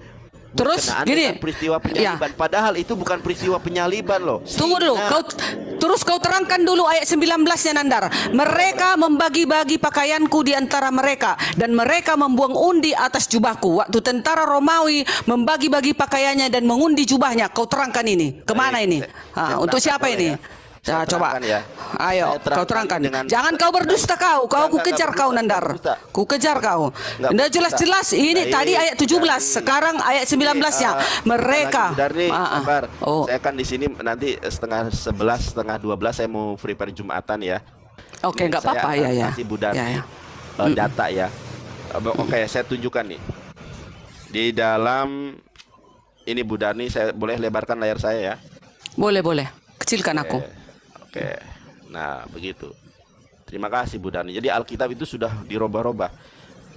Terus berkenaan gini, dengan peristiwa penyaliban. Padahal itu bukan peristiwa penyaliban loh. tunggu dulu, kau terangkan dulu ayat 19-nya Nandar. Mereka membagi-bagi pakaianku di antara mereka dan mereka membuang undi atas jubahku. Waktu tentara Romawi membagi-bagi pakaiannya dan mengundi jubahnya. Kau terangkan ini. Kemana ini? Untuk siapa ini? Nah, coba. Ya. Ayo, kau terangkan. Jangan kau berdusta kau. Ku kejar kau Nandar. Ku kejar kau. Anda jelas-jelas ini tadi ayat 17, sekarang ayat 19-nya. Mereka. Saya kan di sini nanti setengah 11, setengah 12 saya mau prepare Jumatan ya. Oke, nggak apa-apa ya. Kasih Bu Darni data ya. Oke, saya tunjukkan nih. Di dalam ini Bu Darni, saya boleh lebarkan layar saya ya. Boleh. Kecilkan aku. Oke, nah begitu. Terima kasih Bu Darni. Jadi Alkitab itu sudah dirubah-rubah.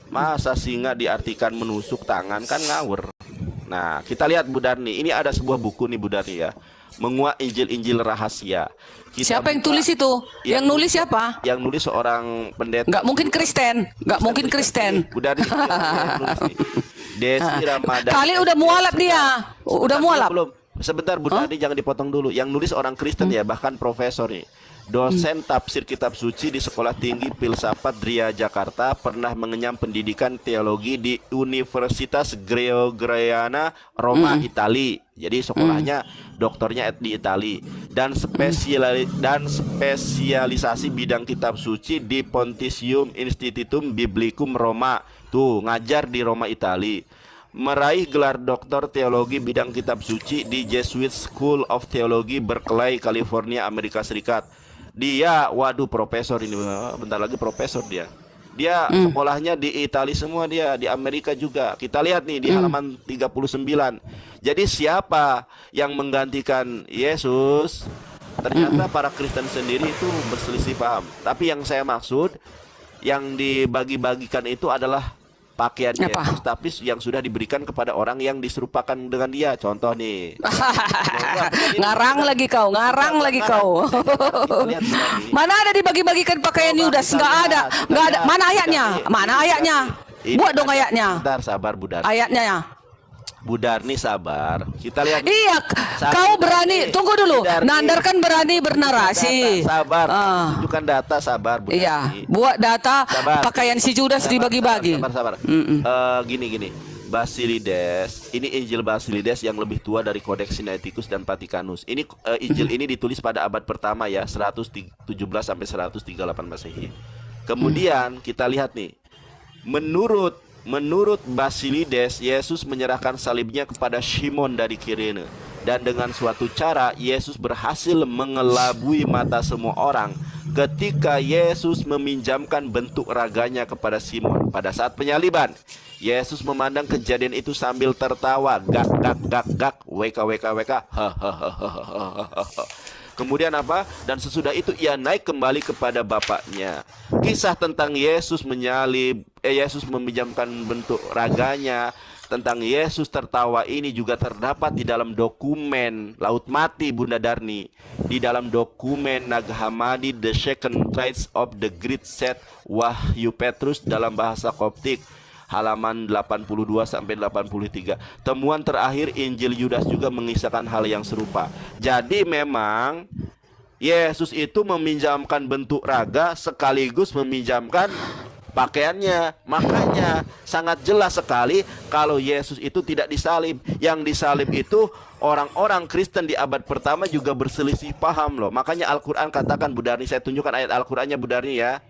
Masa singa diartikan menusuk tangan, kan ngawur. Nah, kita lihat Bu Darni. Ini ada sebuah buku nih Bu Darni ya. Menguak Injil-Injil rahasia. Siapa yang tulis itu? Yang nulis siapa? Yang nulis seorang pendeta. Nggak mungkin Kristen. Nggak mungkin Kristen. Bu Darni yang nulis nih. Desi Ramadan. Kali udah mualaf dia. Udah mualaf. Belum. Sebentar Bu Darni, jangan dipotong dulu. Yang nulis orang Kristen ya, bahkan profesor nih. Dosen tafsir kitab suci di Sekolah Tinggi Filsafat Dria Jakarta, pernah mengenyam pendidikan teologi di Universitas Gregoriana Roma, Itali. Jadi sekolahnya doktornya di Itali dan spesialisasi bidang kitab suci di Pontifium Institutum Biblicum Roma. Tuh, ngajar di Roma, Itali. Meraih gelar doktor teologi bidang kitab suci di Jesuit School of Theology Berkeley, California, Amerika Serikat. Dia, waduh, profesor ini, bentar lagi profesor dia. Dia sekolahnya di Italia semua, dia di Amerika juga. Kita lihat nih di halaman 39. Jadi siapa yang menggantikan Yesus? Ternyata para Kristen sendiri itu berselisih paham. Tapi yang saya maksud, yang dibagi-bagikan itu adalah pakaian Yesus, tapi yang sudah diberikan kepada orang yang diserupakan dengan dia. Contoh nih. Ngarang lagi kau. Mana ada dibagi-bagikan pakaian Yudas? Nggak ada. Mana ayatnya? Buat dong ayatnya. Bentar, sabar Bu Darni. Ayatnya ya. Bu Darni sabar. Kita lihat. Iya, kau berani. Tunggu dulu. Nandar kan berani bernarasi. Sabar. Tunjukkan data, sabar Bu Darni. Iya, buat data pakaian si Judas dibagi-bagi. Sabar. Gini. Basilides, ini Injil Basilides yang lebih tua dari Codex Sinaiticus dan Vaticanus. Ini Injil ini ditulis pada abad pertama ya, 117 sampai 138 Masehi. Kemudian kita lihat nih. Menurut Basilides, Yesus menyerahkan salibnya kepada Simon dari Kirene. Dan dengan suatu cara, Yesus berhasil mengelabui mata semua orang ketika Yesus meminjamkan bentuk raganya kepada Simon pada saat penyaliban. Yesus memandang kejadian itu sambil tertawa, gak, wk, Kemudian apa? Dan sesudah itu ia naik kembali kepada Bapaknya. Kisah tentang Yesus Yesus meminjamkan bentuk raganya, tentang Yesus tertawa ini juga terdapat di dalam dokumen Laut Mati Bunda Darni. Di dalam dokumen Nag Hammadi The Second Trials of the Great Set Wahyu Petrus dalam bahasa Koptik, halaman 82 sampai 83. Temuan terakhir Injil Yudas juga mengisahkan hal yang serupa. Jadi memang Yesus itu meminjamkan bentuk raga sekaligus meminjamkan pakaiannya. Makanya sangat jelas sekali kalau Yesus itu tidak disalib. Yang disalib itu orang-orang Kristen di abad pertama juga berselisih paham loh. Makanya Al-Quran katakan, Bu Darni, saya tunjukkan ayat Al-Qurannya Bu Darni ya.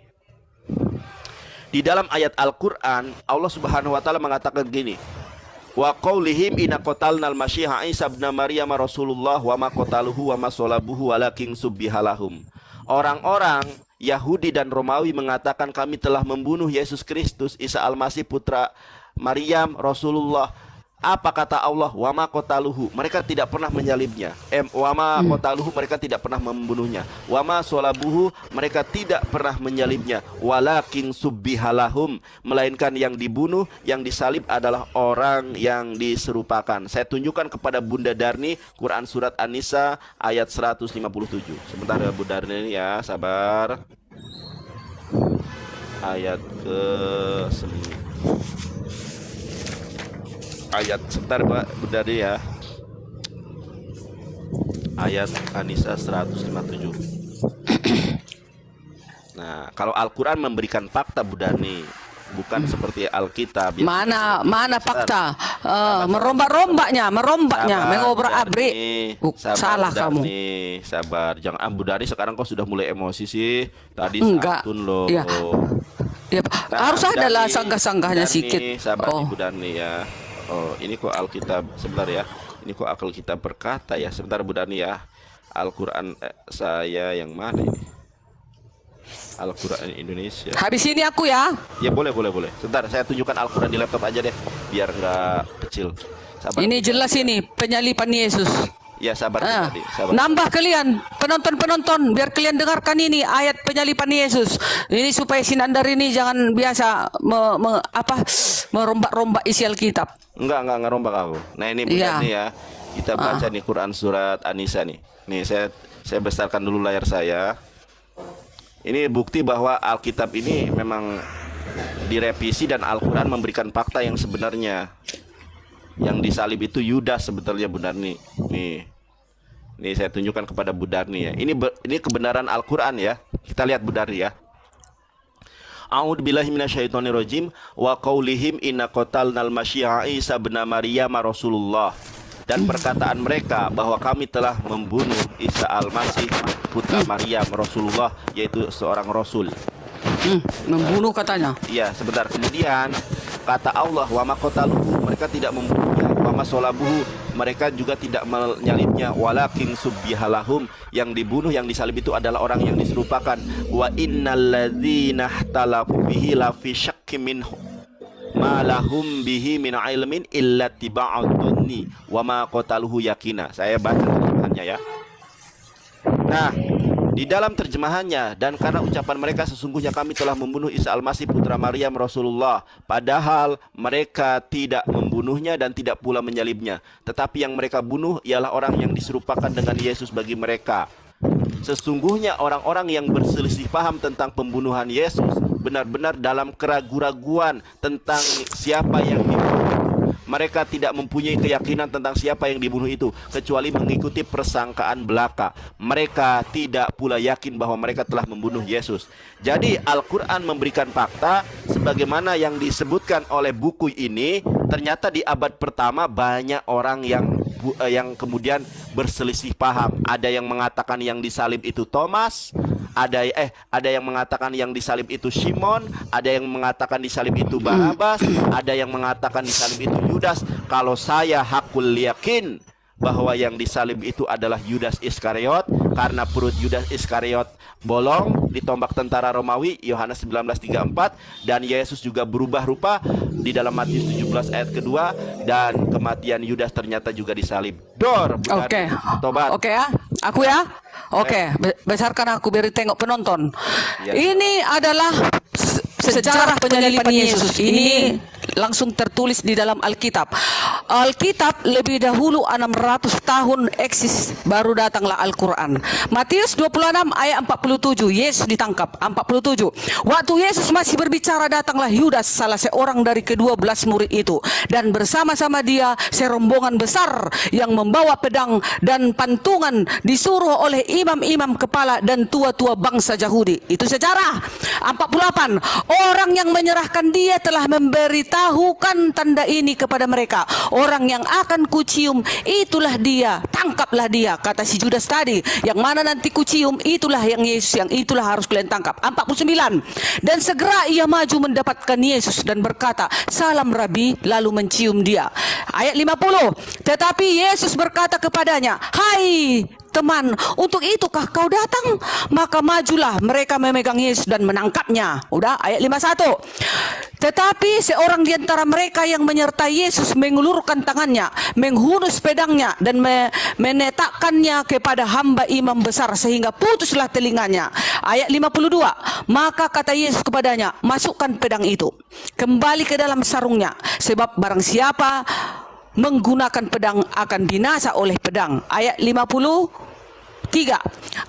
Di dalam ayat Al-Quran, Allah Subhanahu wa Ta'ala mengatakan gini, wa qaulihim inna qatalnal masyiha Isa ibn Maryam Rasulullah wa ma qataluhu wa ma salabuhu walakin subbihalahum. Orang-orang Yahudi dan Romawi mengatakan kami telah membunuh Yesus Kristus Isa Al-Masih putra Maryam Rasulullah. Apa kata Allah? Wa ma qataluhu, mereka tidak pernah menyalibnya. Wa ma qataluhu, mereka tidak pernah membunuhnya. Wa ma salabuhu, mereka tidak pernah menyalibnya. Walakin subbihalahum, melainkan yang dibunuh, yang disalib adalah orang yang diserupakan. Saya tunjukkan kepada Bunda Darni Quran surat An-Nisa ayat 157. Sebentar ya Bunda Darni ya, sabar. Ayat ke ayat sebentar Pak Bunda Darni ya. Ayat An-Nisa 157. Nah, kalau Al-Quran memberikan fakta Bunda Darni, bukan seperti Alkitab. Mana fakta? Merombaknya, mengobrak-abrik. Salah kamu. Sabar, jangan Bu Darni sekarang kok sudah mulai emosi sih. Tadi Enggak. santun loh. Ya. Ya, harus ada lah sanggah-sanggahnya sedikit. Sabar Bu Darni ya. Oh, ini kok Alkitab, sebentar ya. Ini kok Alkitab berkata ya. Sebentar Bu Darni ya. Al-Quran saya yang mana ini? Al-Quran Indonesia. Habis ini aku ya. Ya boleh. Sebentar, saya tunjukkan Al-Quran di laptop aja deh, biar nggak kecil. Sabar. Ini jelas ini penyalipan Yesus. Ya sabar, tadi. Sabar. Nambah kalian penonton, biar kalian dengarkan ini ayat penyalipan Yesus. Ini supaya Sinandar ini jangan biasa merombak-rombak isi Alkitab. Enggak rombak aku. Nah ini bukan nih ya. Kita baca nih Quran surat An-Nisa nih. Nih saya besarkan dulu layar saya. Ini bukti bahwa Alkitab ini memang direvisi dan Al-Quran memberikan fakta yang sebenarnya. Yang disalib itu Yudas sebetulnya Bu Darni. Nih saya tunjukkan kepada Bu Darni ya. Ini kebenaran Al-Quran ya. Kita lihat Bu Darni ya. A'udzubillahi minasyaitonirrajim wa qaulihim inna qatalnal masyi'a Isa bin Maryam Rasulullah. Dan perkataan mereka bahwa kami telah membunuh Isa al-Masih putra Maryam Rasulullah, yaitu seorang rasul. Membunuh katanya. Iya, sebentar. Kemudian kata Allah wa ma qataluhu, mereka tidak membunuhnya. Wa ma salabuhu, mereka juga tidak menyalibnya. Walakin subbihalahum, yang dibunuh, yang disalib itu adalah orang yang diserupakan. Wa innal ladzina ikhtalafu fihi la fi syakkin minhu ma lahum bihi min ilmin illa tiba'ud dhanni wa ma qataluhu yakina. Saya baca terjemahannya ya. Nah, di dalam terjemahannya, dan karena ucapan mereka sesungguhnya kami telah membunuh Isa al-Masih putra Maryam Rasulullah, padahal mereka tidak membunuhnya dan tidak pula menyalibnya, tetapi yang mereka bunuh ialah orang yang diserupakan dengan Yesus bagi mereka. Sesungguhnya orang-orang yang berselisih paham tentang pembunuhan Yesus benar-benar dalam keraguan-raguan tentang siapa yang dibunuh. Mereka tidak mempunyai keyakinan tentang siapa yang dibunuh itu, kecuali mengikuti persangkaan belaka. Mereka tidak pula yakin bahwa mereka telah membunuh Yesus. Jadi Al-Quran memberikan fakta sebagaimana yang disebutkan oleh buku ini. Ternyata di abad pertama banyak orang yang kemudian berselisih paham. Ada yang mengatakan yang disalib itu Thomas, ada yang mengatakan yang disalib itu Simon, ada yang mengatakan disalib itu Barabas, ada yang mengatakan disalib itu Yudas. Kalau saya hakul yakin bahwa yang disalib itu adalah Yudas Iskariot, karena perut Yudas Iskariot bolong ditombak tentara Romawi, Yohanes 19:34, dan Yesus juga berubah rupa di dalam Matius 17 ayat kedua, dan kematian Yudas ternyata juga disalib. Oke. Tobat. Oke ya. Aku ya. Oke, besarkan aku biar tengok penonton. Ya. Ini adalah sejarah penyalipan Yesus. Ini langsung tertulis di dalam Alkitab. Alkitab lebih dahulu 600 tahun eksis, baru datanglah Al-Quran. Matius 26 ayat 47, Yesus ditangkap. 47. Waktu Yesus masih berbicara, datanglah Yudas, salah seorang dari ke-12 murid itu, dan bersama-sama dia serombongan besar yang membawa pedang dan pantungan, disuruh oleh imam-imam kepala dan tua-tua bangsa Yahudi. Itu sejarah. 48. Orang yang menyerahkan dia telah memberitahukan tanda ini kepada mereka. Orang yang akan kucium, itulah dia, tangkaplah dia. Kata si Judas tadi, yang mana nanti kucium, itulah yang Yesus, yang itulah harus kalian tangkap. 49. Dan segera ia maju mendapatkan Yesus dan berkata, salam Rabi, lalu mencium dia. Ayat 50. Tetapi Yesus berkata kepadanya, hai teman, untuk itukah kau datang? Maka majulah mereka memegang Yesus dan menangkapnya. Udah, ayat 51. Tetapi seorang di antara mereka yang menyertai Yesus mengulurkan tangannya, menghunus pedangnya dan menetakkannya kepada hamba imam besar sehingga putuslah telinganya. Ayat 52. Maka kata Yesus kepadanya, masukkan pedang itu kembali ke dalam sarungnya, sebab barang siapa menggunakan pedang akan binasa oleh pedang. Ayat 53.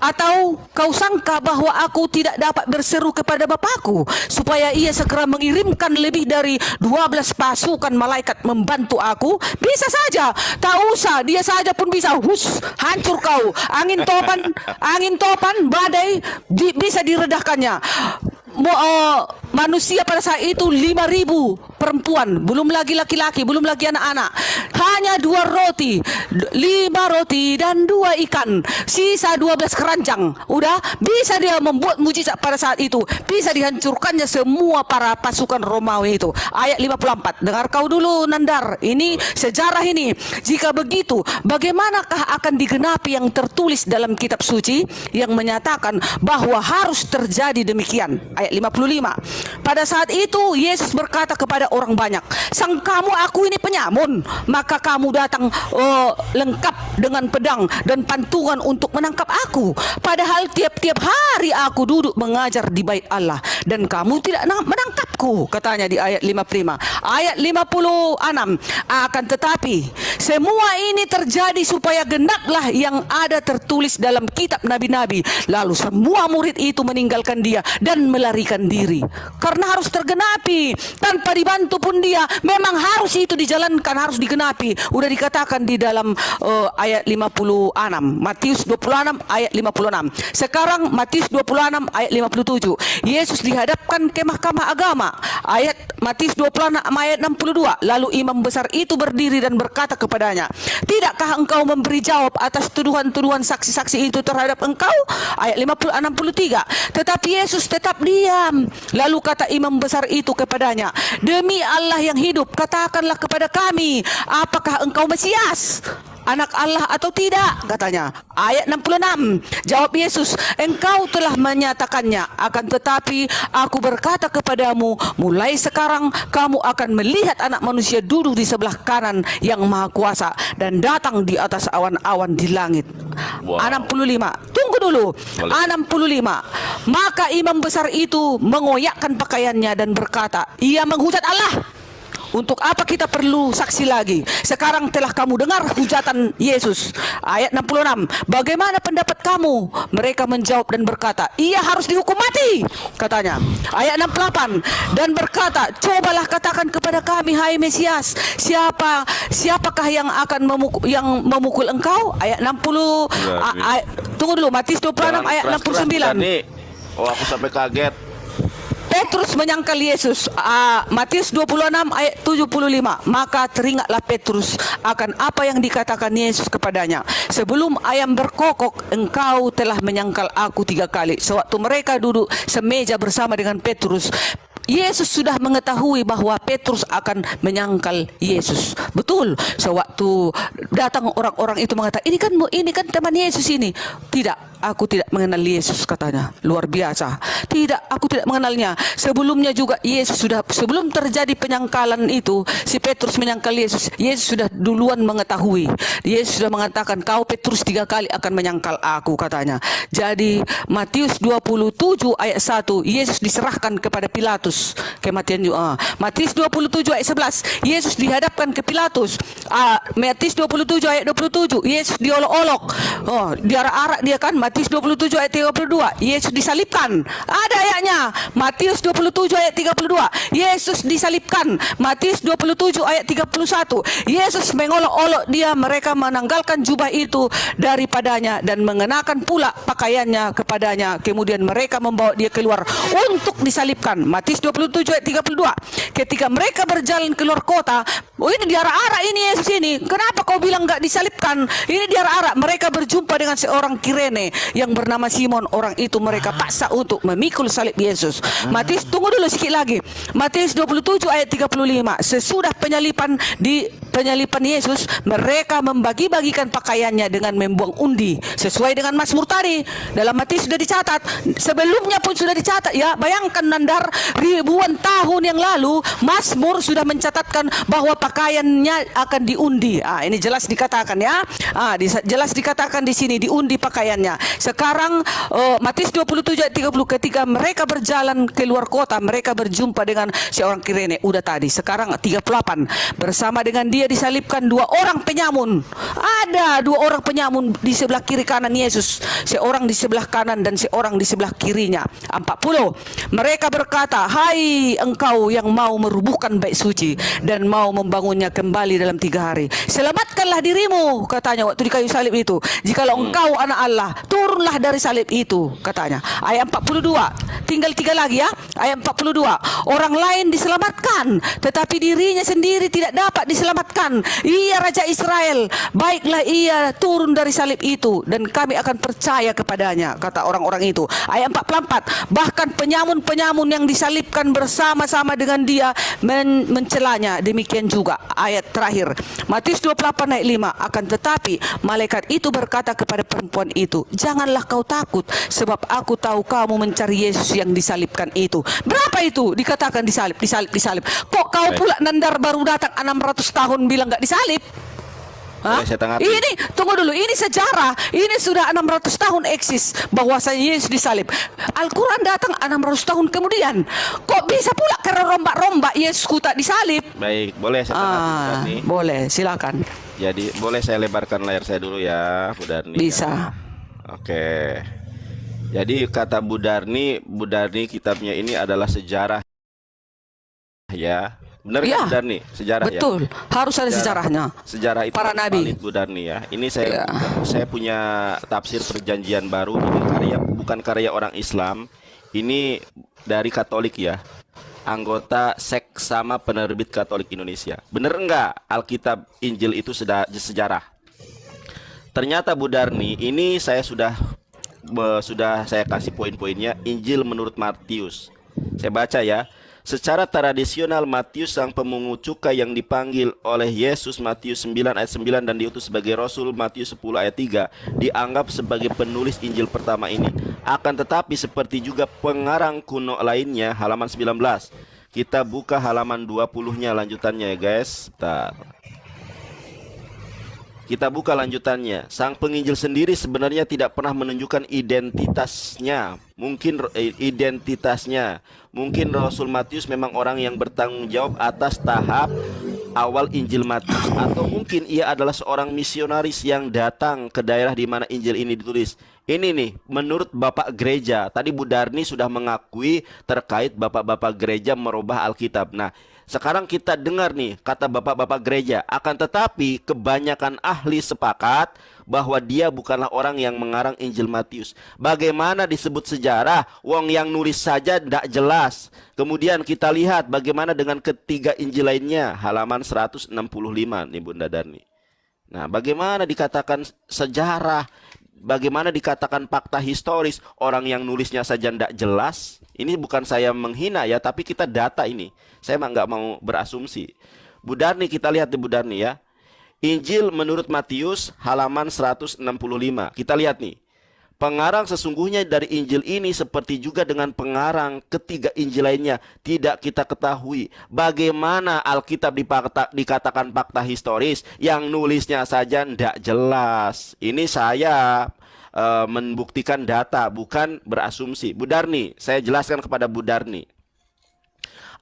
Atau kau sangka bahwa aku tidak dapat berseru kepada Bapakku supaya ia segera mengirimkan lebih dari 12 pasukan malaikat membantu aku? Bisa saja, tak usah, dia saja pun bisa. Hancur kau. Angin topan, badai bisa diredahkannya. Manusia pada saat itu 5.000 perempuan, belum lagi laki-laki, belum lagi anak-anak. Hanya 2 roti, 5 roti dan 2 ikan, sisa 12 keranjang. Udah, bisa dia membuat mujizat pada saat itu. Bisa dihancurkannya semua para pasukan Romawi itu. Ayat 54. Dengar kau dulu, Nandar. Ini sejarah ini. Jika begitu, bagaimanakah akan digenapi yang tertulis dalam kitab suci yang menyatakan bahwa harus terjadi demikian? Ayat 55. Pada saat itu Yesus berkata kepada orang banyak, sangkamu aku ini penyamun, maka kamu datang lengkap dengan pedang dan pantungan untuk menangkap aku. Padahal tiap-tiap hari aku duduk mengajar di bait Allah dan kamu tidak menangkapku, katanya di ayat 55. Ayat 56. Akan tetapi semua ini terjadi supaya genaplah yang ada tertulis dalam kitab nabi-nabi. Lalu semua murid itu meninggalkan dia dan melarikan diri. Karena harus tergenapi, tanpa dibantu pun dia, memang harus itu dijalankan, harus digenapi. Udah dikatakan di dalam ayat 56, Matius 26 ayat 56. Sekarang Matius 26 ayat 57. Yesus dihadapkan ke mahkamah agama. Ayat Matius 26 ayat 62. Lalu imam besar itu berdiri dan berkata kepadanya, tidakkah engkau memberi jawab atas tuduhan-tuduhan saksi-saksi itu terhadap engkau? Ayat 63. Tetapi Yesus tetap diam. Lalu kata imam besar itu kepadanya, demi Allah yang hidup, katakanlah kepada kami, apakah engkau Mesias, anak Allah atau tidak? Katanya. Ayat 66. Jawab Yesus, engkau telah menyatakannya, akan tetapi aku berkata kepadamu, mulai sekarang kamu akan melihat Anak Manusia duduk di sebelah kanan yang Maha Kuasa dan datang di atas awan-awan di langit. Wow. 65. Tunggu dulu. 65. Maka imam besar itu mengoyakkan pakaiannya dan berkata, ia menghujat Allah. Untuk apa kita perlu saksi lagi? Sekarang telah kamu dengar hujatan Yesus. Ayat 66. Bagaimana pendapat kamu? Mereka menjawab dan berkata, ia harus dihukum mati, katanya. Ayat 68. Dan berkata, cobalah katakan kepada kami, hai Mesias, siapakah yang akan memukul engkau? Ayat 60. Tunggu dulu, Matius 26 ayat 69. Oh, aku sampai kaget. Petrus menyangkal Yesus. Matius 26 ayat 75. Maka teringatlah Petrus akan apa yang dikatakan Yesus kepadanya. Sebelum ayam berkokok, engkau telah menyangkal aku 3 kali. Sewaktu mereka duduk semeja bersama dengan Petrus, Yesus sudah mengetahui bahwa Petrus akan menyangkal Yesus. Betul. Sewaktu datang orang-orang itu mengatakan, ini kan teman Yesus ini. Tidak. Aku tidak mengenal Yesus, katanya. Luar biasa. Tidak, aku tidak mengenalnya. Sebelumnya juga Yesus sudah, sebelum terjadi penyangkalan itu, si Petrus menyangkal Yesus. Yesus sudah duluan mengetahui. Yesus sudah mengatakan, kau Petrus 3 kali akan menyangkal aku, katanya. Jadi Matius 27 ayat 1, Yesus diserahkan kepada Pilatus. Kematian juga. Matius 27 ayat 11, Yesus dihadapkan ke Pilatus. Matius 27 ayat 27, Yesus diolok-olok. Diarak-arak dia kan. Matius 27 ayat 32, Yesus disalibkan. Ada ayatnya. Matius 27 ayat 32, Yesus disalibkan. Matius 27 ayat 31, Yesus mengolok-olok dia. Mereka menanggalkan jubah itu daripadanya dan mengenakan pula pakaiannya kepadanya. Kemudian mereka membawa dia keluar untuk disalibkan. Matius 27 ayat 32. Ketika mereka berjalan keluar kota, ini diarak-arak ini Yesus ini. Kenapa kau bilang enggak disalibkan? Ini diarak-arak. Mereka berjumpa dengan seorang Kirene yang bernama Simon. Orang itu mereka paksa untuk memikul salib Yesus. Matius, tunggu dulu sedikit lagi. Matius 27 ayat 35. Sesudah penyalipan penyalipan Yesus, mereka membagi-bagikan pakaiannya dengan membuang undi sesuai dengan Mazmur tadi. Dalam Matius sudah dicatat, sebelumnya pun sudah dicatat ya. Bayangkan Nandar, ribuan tahun yang lalu Mazmur sudah mencatatkan bahwa pakaiannya akan diundi. Ini jelas dikatakan ya. Jelas dikatakan di sini diundi pakaiannya. Sekarang Matius 27 ayat 30, ketika mereka berjalan keluar kota, mereka berjumpa dengan seorang Kirene. Udah tadi. Sekarang 38. Bersama dengan dia disalibkan 2 orang penyamun. Ada 2 orang penyamun di sebelah kiri kanan Yesus. Seorang di sebelah kanan dan seorang di sebelah kirinya. 40. Mereka berkata, "Hai engkau yang mau merubuhkan bait suci dan mau membangunnya kembali dalam 3 hari. Selamatkanlah dirimu," katanya waktu di kayu salib itu. "Jikalau engkau anak Allah, turunlah dari salib itu," katanya. Ayat 42. Tinggal 3 lagi ya. Ayat 42. Orang lain diselamatkan, tetapi dirinya sendiri tidak dapat diselamatkan. Ia Raja Israel, baiklah ia turun dari salib itu dan kami akan percaya kepadanya, kata orang-orang itu. Ayat 44. Bahkan penyamun-penyamun yang disalibkan bersama-sama dengan dia mencelanya. Demikian juga ayat terakhir Matius 28 ayat 5. Akan tetapi malaikat itu berkata kepada perempuan itu, "Janganlah kau takut, sebab aku tahu kamu mencari Yesus yang disalibkan itu." Berapa itu dikatakan disalib? Kok kau pula Nandar baru datang 600 tahun bilang gak disalib? Hah? Ini, tunggu dulu, ini sejarah. Ini sudah 600 tahun eksis bahwasanya Yesus disalib. Al-Quran datang 600 tahun kemudian. Kok bisa pula karena rombak-rombak Yesusku tak disalib? Baik, boleh saya tanggapi, Bu Darni? Boleh, silakan. Jadi boleh saya lebarkan layar saya dulu ya, Bu Darni? Bisa. Oke. Jadi kata Bu Darni kitabnya ini adalah sejarah ya. Benar ya, kan Bu Darni? Sejarah betul. Ya. Harus ada sejarahnya. Sejarah itu para nabi. valid, Bu Darni ya. Ini saya punya tafsir perjanjian baru, ini bukan karya orang Islam. Ini dari Katolik ya. Anggota Seksama Penerbit Katolik Indonesia. Bener enggak Alkitab Injil itu sudah sejarah? Ternyata Bu Darni, ini saya sudah saya kasih poin-poinnya. Injil menurut Matius. Saya baca ya. Secara tradisional Matius sang pemungut cukai yang dipanggil oleh Yesus Matius 9 ayat 9 dan diutus sebagai Rasul Matius 10 ayat 3 dianggap sebagai penulis Injil pertama ini. Akan tetapi seperti juga pengarang kuno lainnya, halaman 19. Kita buka halaman 20-nya lanjutannya ya guys. Bentar. Kita buka lanjutannya. Sang penginjil sendiri sebenarnya tidak pernah menunjukkan identitasnya. Mungkin Rasul Matius memang orang yang bertanggung jawab atas tahap awal Injil Matius, atau mungkin ia adalah seorang misionaris yang datang ke daerah di mana Injil ini ditulis. Ini nih, menurut Bapak Gereja. Tadi Bu Darni sudah mengakui terkait Bapak-Bapak Gereja merubah Alkitab. Nah, sekarang kita dengar nih kata Bapak-Bapak Gereja. Akan tetapi kebanyakan ahli sepakat bahwa dia bukanlah orang yang mengarang Injil Matius. Bagaimana disebut sejarah? Wong yang nulis saja tidak jelas. Kemudian kita lihat bagaimana dengan ketiga Injil lainnya. Halaman 165 nih Bunda Darni. Nah, bagaimana dikatakan sejarah? Bagaimana dikatakan fakta historis? Orang yang nulisnya saja tidak jelas. Ini bukan saya menghina ya, tapi kita data ini. Saya nggak mau berasumsi. Bu Darni, kita lihat di Bu Darni ya. Injil menurut Matius halaman 165. Kita lihat nih. Pengarang sesungguhnya dari Injil ini seperti juga dengan pengarang ketiga Injil lainnya tidak kita ketahui. Bagaimana Alkitab dikatakan fakta historis, yang nulisnya saja tidak jelas. Ini saya membuktikan data, bukan berasumsi. Bu Darni, saya jelaskan kepada Bu Darni.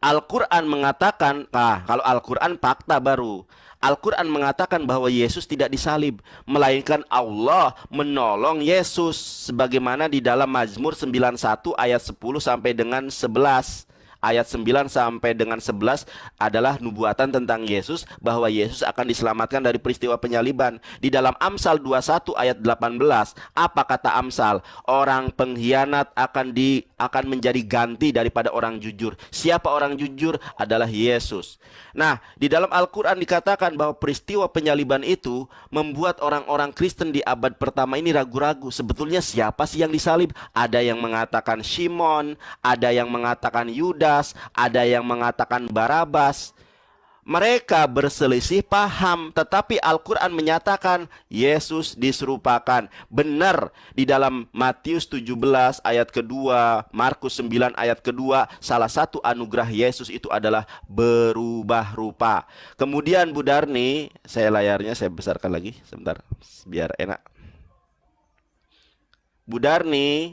Al-Quran mengatakan, kalau Al-Quran fakta baru. Al-Quran mengatakan bahwa Yesus tidak disalib, melainkan Allah menolong Yesus, sebagaimana di dalam Mazmur 91 ayat 10 sampai dengan 11. Ayat 9 sampai dengan 11 adalah nubuatan tentang Yesus, bahwa Yesus akan diselamatkan dari peristiwa penyaliban. Di dalam Amsal 21 ayat 18, apa kata Amsal? Orang pengkhianat akan menjadi ganti daripada orang jujur. Siapa orang jujur? Adalah Yesus. Nah, di dalam Al-Quran dikatakan bahwa peristiwa penyaliban itu membuat orang-orang Kristen di abad pertama ini ragu-ragu. Sebetulnya siapa sih yang disalib? Ada yang mengatakan Simon, ada yang mengatakan Yudas, ada yang mengatakan Barabas. Mereka berselisih paham, tetapi Al-Quran menyatakan Yesus diserupakan. Benar, di dalam Matius 17 ayat kedua, Markus 9 ayat kedua, salah satu anugerah Yesus itu adalah berubah rupa. Kemudian Bu Darni, layarnya saya besarkan lagi sebentar, biar enak. Bu Darni,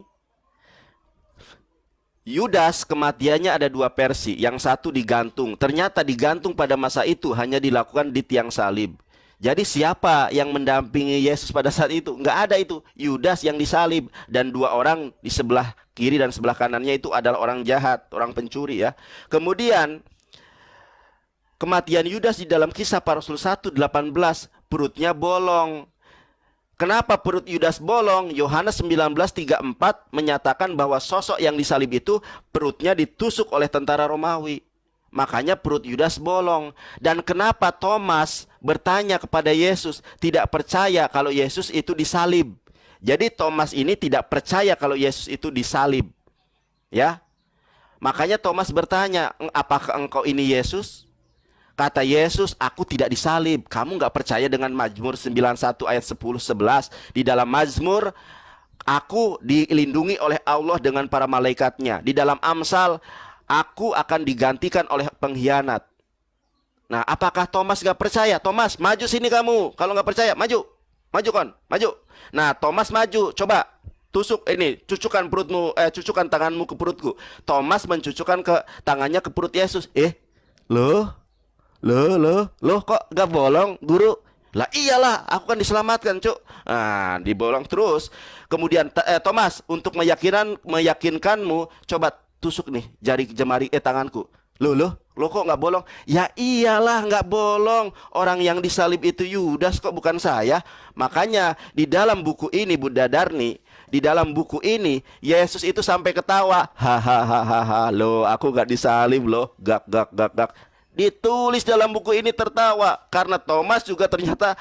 Yudas kematiannya ada dua versi. Yang satu digantung. Ternyata digantung pada masa itu hanya dilakukan di tiang salib. Jadi siapa yang mendampingi Yesus pada saat itu? Nggak ada itu. Yudas yang disalib. Dan dua orang di sebelah kiri dan sebelah kanannya itu adalah orang jahat, orang pencuri ya. Kemudian kematian Yudas di dalam Kisah Para Rasul 1:18, perutnya bolong. Kenapa perut Yudas bolong? Yohanes 19:34 menyatakan bahwa sosok yang disalib itu perutnya ditusuk oleh tentara Romawi. Makanya perut Yudas bolong. Dan kenapa Thomas bertanya kepada Yesus, tidak percaya kalau Yesus itu disalib? Jadi Thomas ini tidak percaya kalau Yesus itu disalib. Ya. Makanya Thomas bertanya, apakah engkau ini Yesus? Kata Yesus, aku tidak disalib. Kamu nggak percaya dengan Mazmur 91 ayat 10-11. Di dalam Mazmur, aku dilindungi oleh Allah dengan para malaikatnya. Di dalam Amsal, aku akan digantikan oleh pengkhianat. Nah, apakah Thomas nggak percaya? Thomas, maju sini kamu. Kalau nggak percaya, maju. Maju kon, maju. Nah, Thomas maju. Coba tusuk ini, cucukkan perutmu, cucukkan tanganmu ke perutku. Thomas mencucukkan ke tangannya ke perut Yesus. Loh kok gak bolong guru? Lah iyalah, aku kan diselamatkan cuk. Nah, dibolong terus. Kemudian Thomas, untuk meyakinkanmu, coba tusuk nih jari jemari tanganku. Loh kok gak bolong? Ya iyalah gak bolong. Orang yang disalib itu Yudas kok, bukan saya. Makanya di dalam buku ini Bunda Darni, di dalam buku ini Yesus itu sampai ketawa. Hahaha, loh aku gak disalib loh. Gak. Ditulis dalam buku ini tertawa. Karena Thomas juga ternyata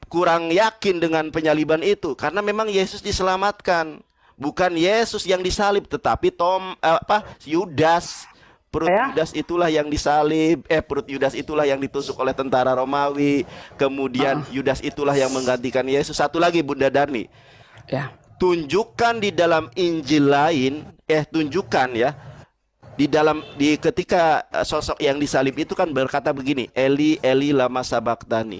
kurang yakin dengan penyaliban itu. Karena memang Yesus diselamatkan. Bukan Yesus yang disalib, tetapi Yudas. Perut Yudas itulah yang disalib. Perut Yudas itulah yang ditusuk oleh tentara Romawi. Kemudian Yudas itulah yang menggantikan Yesus. Satu lagi Bunda Darni. Ya. Tunjukkan di dalam Injil lain, tunjukkan ya. Di ketika sosok yang disalib itu kan berkata begini, Eli Eli lama sabachthani.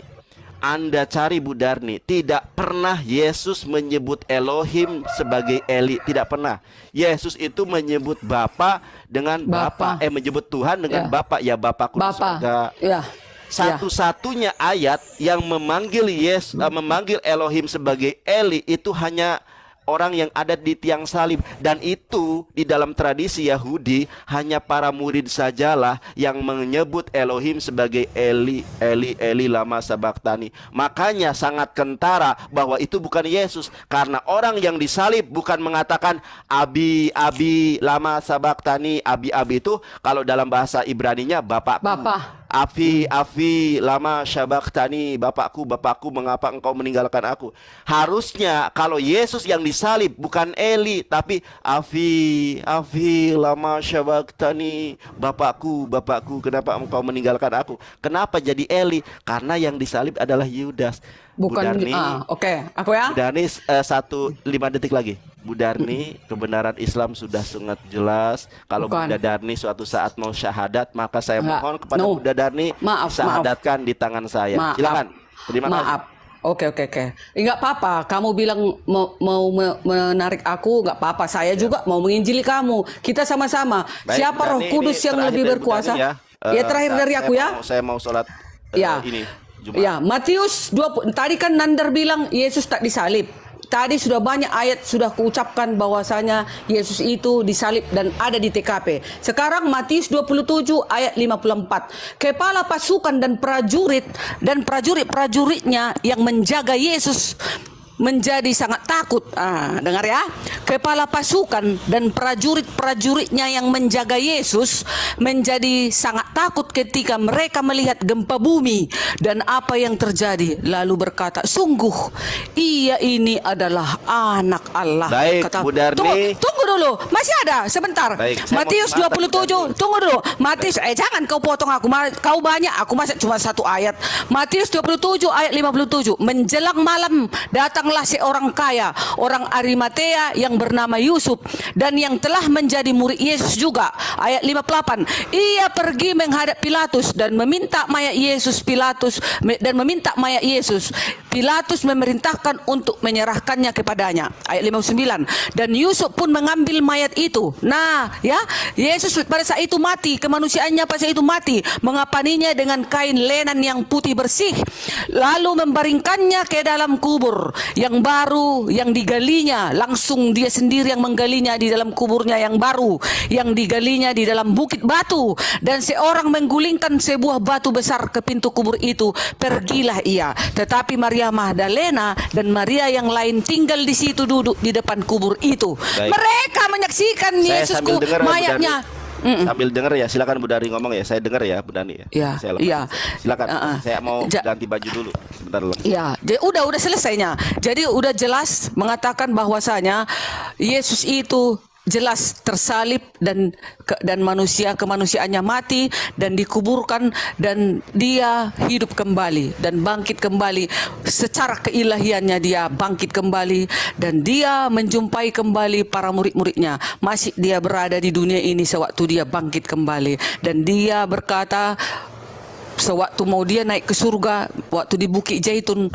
Anda cari Bu Darni, tidak pernah Yesus menyebut Elohim sebagai Eli, tidak pernah. Yesus itu menyebut Bapa dengan Bapa, menyebut Tuhan dengan Bapa, ya Bapakku di surga. Ya. Satu-satunya ayat yang memanggil memanggil Elohim sebagai Eli itu hanya orang yang ada di tiang salib. Dan itu di dalam tradisi Yahudi hanya para murid sajalah yang menyebut Elohim sebagai Eli, Eli, Eli lama sabachthani. Makanya sangat kentara bahwa itu bukan Yesus. Karena orang yang disalib bukan mengatakan Abi, Abi lama sabachthani. Abi, Abi itu kalau dalam bahasa Ibraninya Bapakku. Afi lama sabachthani, Bapakku, Bapakku, mengapa engkau meninggalkan aku? Harusnya kalau Yesus yang disalib bukan Eli, tapi Afi lama sabachthani, Bapakku, Bapakku, kenapa engkau meninggalkan aku? Kenapa jadi Eli? Karena yang disalib adalah Yudas. Bukan. Oke, aku ya. Bu Darni 5 detik lagi. Bu Darni, kebenaran Islam sudah sangat jelas. Kalau Bunda Darni suatu saat mau syahadat, maka saya mohon kepada Bunda Darni syahadatkan di tangan saya. Silakan. Terima kasih. Oke. Enggak apa-apa. Kamu bilang mau menarik aku, enggak apa-apa. Saya juga mau menginjili kamu. Kita sama-sama. Baik, siapa Roh Kudus yang lebih berkuasa? Ya terakhir dari aku ya. Saya mau sholat ini Jumat. Ya, Matius 20. Tadi kan Nandar bilang Yesus tak disalib. Tadi sudah banyak ayat sudah kuucapkan bahwasanya Yesus itu disalib dan ada di TKP. Sekarang Matius 27 ayat 54. Kepala pasukan dan prajurit-prajuritnya yang menjaga Yesus menjadi sangat takut. Dengar ya. Kepala pasukan dan prajurit-prajuritnya yang menjaga Yesus menjadi sangat takut ketika mereka melihat gempa bumi dan apa yang terjadi. Lalu berkata, sungguh ia ini adalah anak Allah. Baik, Bu Darni. Tunggu dulu. Masih ada sebentar. Baik, saya Matius mau mantap 27. Tunggu dulu. Matius jangan kau potong aku. Kau banyak, aku masa cuma satu ayat. Matius 27 ayat 57. Menjelang malam datanglah seorang kaya, orang Arimatea yang bernama Yusuf dan yang telah menjadi murid Yesus juga. Ayat 58. Ia pergi menghadap Pilatus dan meminta mayat Yesus. Pilatus memerintahkan untuk menyerahkannya kepadanya. Ayat 59. Dan Yusuf pun mengambil mayat itu. Nah, ya, Yesus pada saat itu mati, kemanusiaannya pada saat itu mati, mengapaninya dengan kain lenan yang putih bersih, lalu membaringkannya ke dalam kubur yang baru yang digalinya. Langsung dia sendiri yang menggalinya di dalam kuburnya yang baru yang digalinya di dalam bukit batu, dan seorang menggulingkan sebuah batu besar ke pintu kubur itu. Pergilah ia, tetapi Maria Magdalena dan Maria yang lain tinggal di situ duduk di depan kubur itu. Baik. Mereka menyaksikan Saya Yesusku sambil dengar, Bu mayatnya. Dani. Sambil dengar ya, silakan Bu Dari ngomong ya. Saya dengar ya Bu Dani ya. Ya, Saya lepas. ya. Silakan. Saya mau Ja- ganti baju dulu sebentar loh. Ya, udah selesainya. Jadi udah jelas mengatakan bahwasanya Yesus itu jelas tersalib dan kemanusiaannya mati dan dikuburkan, dan dia hidup kembali dan bangkit kembali secara keilahiannya. Dia bangkit kembali dan dia menjumpai kembali para murid-muridnya. Masih dia berada di dunia ini sewaktu dia bangkit kembali, dan dia berkata sewaktu mau dia naik ke surga, waktu di Bukit Zaitun,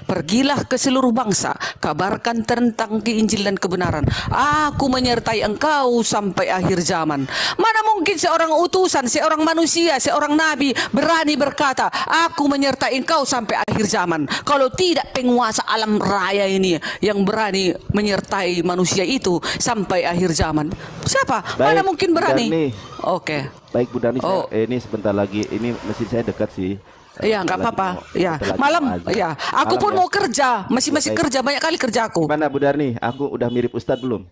pergilah ke seluruh bangsa, kabarkan tentang Injil dan kebenaran. Aku menyertai engkau sampai akhir zaman. Mana mungkin seorang utusan, seorang manusia, seorang nabi berani berkata, aku menyertai engkau sampai akhir zaman, kalau tidak penguasa alam raya ini yang berani menyertai manusia itu sampai akhir zaman? Siapa? Mana Baik, mungkin berani? Dani. Oke. Baik Bu Dani, Oh. ini sebentar lagi, ini mesin saya dekat sih. Iya, nggak apa-apa. Ya, malam. Ya, aku pun mau kerja. Masih Baik. kerja, banyak kali kerja aku. Gimana Bu Darni? Aku udah mirip Ustadz belum?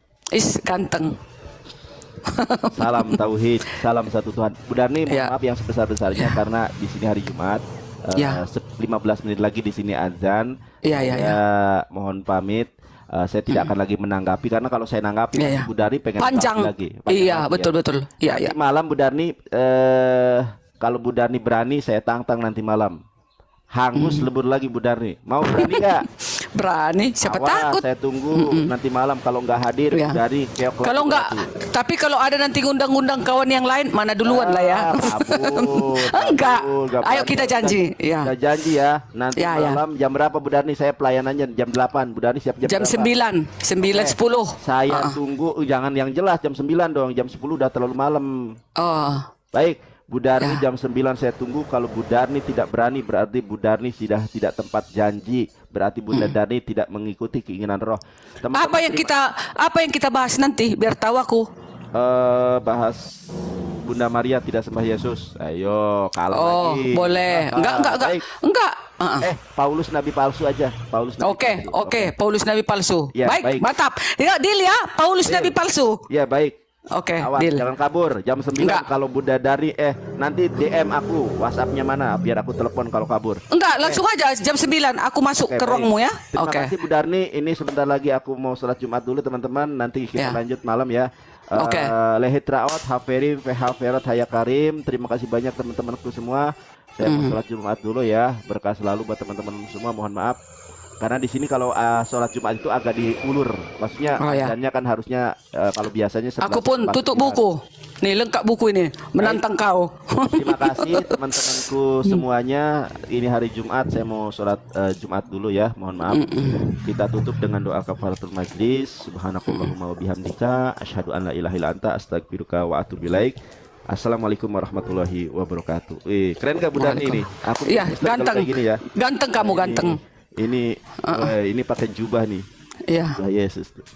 Ganteng. Salam tauhid, salam satu Tuhan. Bu Darni, mohon Ya. maaf yang sebesar-besarnya karena di sini hari Jumat. Ya. 15 menit lagi di sini azan. Ya. Saya mohon pamit. Saya tidak akan lagi menanggapi karena kalau saya nanggapi Ya. Bu Darni pengen Panjang. lagi. Iya, lagi, betul. Iya, Nanti iya. malam Bu Darni, kalau Bu Darni berani saya tantang nanti malam. Hangus lebur lagi Bu Darni. Mau berani nggak? Berani, siapa Awas, takut? saya tunggu nanti malam kalau nggak hadir Ya. dari keok lagi Kalau enggak, berarti. tapi kalau ada nanti undang-undang kawan yang lain, mana duluan lah ya. Kabur, Enggak. kabur, Ayo kita janji. Ya. Kita janji ya. Nanti Ya, ya. malam jam berapa Bu Darni? Saya pelayanannya jam 8. Bu Darni siap jam Jam berapa? 9, 9.10. Saya tunggu, jangan yang jelas jam 9 dong. Jam 10 udah terlalu malam. Oh, Baik, Bu Darni Ya. jam 9 saya tunggu. Kalau Bu Darni tidak berani berarti Bu Darni sudah tidak tempat janji. Berarti Bu Darni tidak mengikuti keinginan roh. Teman-teman, apa yang kita bahas nanti biar tahu aku. bahas Bunda Maria tidak sembah Yesus. Ayo, kalah Oh, lagi. boleh. Enggak. Baik. Enggak. Paulus nabi palsu aja. Paulus nabi palsu. Oke, Paulus nabi palsu. Ya, baik. Mantap. Ya, deal ya, Paulus Deal. nabi palsu. Ya, baik. Oke, Awas, deal. jangan kabur. Jam 9 Enggak. kalau Bunda Dari nanti DM aku. WhatsApp-nya mana biar aku telepon kalau kabur. Enggak, langsung aja jam 9 aku masuk Oke, ke baik. ruangmu ya. Terima Oke. kasih Bu Darni. Ini sebentar lagi aku mau sholat Jumat dulu teman-teman. Nanti kita Ya. lanjut malam ya. Oke. Lehitraot, Haferim, Fehaferot, Hayakarim. Terima kasih banyak teman-temanku semua. Saya mau sholat Jumat dulu ya. Berkah selalu buat teman-teman semua. Mohon maaf. Karena di sini kalau sholat Jumat itu agak diulur. Maksudnya Oh, ya. azannya kan harusnya kalau biasanya 11, Aku pun 14 tutup ya. buku. Nih lengkap buku ini. Menantang kau. Terima kasih teman-temanku semuanya. Ini hari Jumat, saya mau sholat Jumat dulu ya. Mohon maaf. Kita tutup dengan doa kafaratul majlis. Subhanakallahumma wa bihamdika asyhadu an la ilaha illa anta astaghfiruka wa atubu ilaik. Assalamualaikum warahmatullahi wabarakatuh. Keren gak Bu Darni ini? Aku Iya, Ustaz kalau ganteng. kayak gini ya. Ganteng kamu, ganteng. Ini pakai jubah nih. Iya. Jubah Yesus tuh.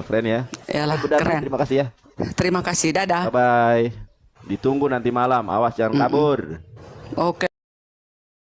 Keren ya. Iyalah, Bu Darni, keren. terima kasih ya. Terima kasih. Dadah. Bye bye. Ditunggu nanti malam. Awas jangan kabur. Oke.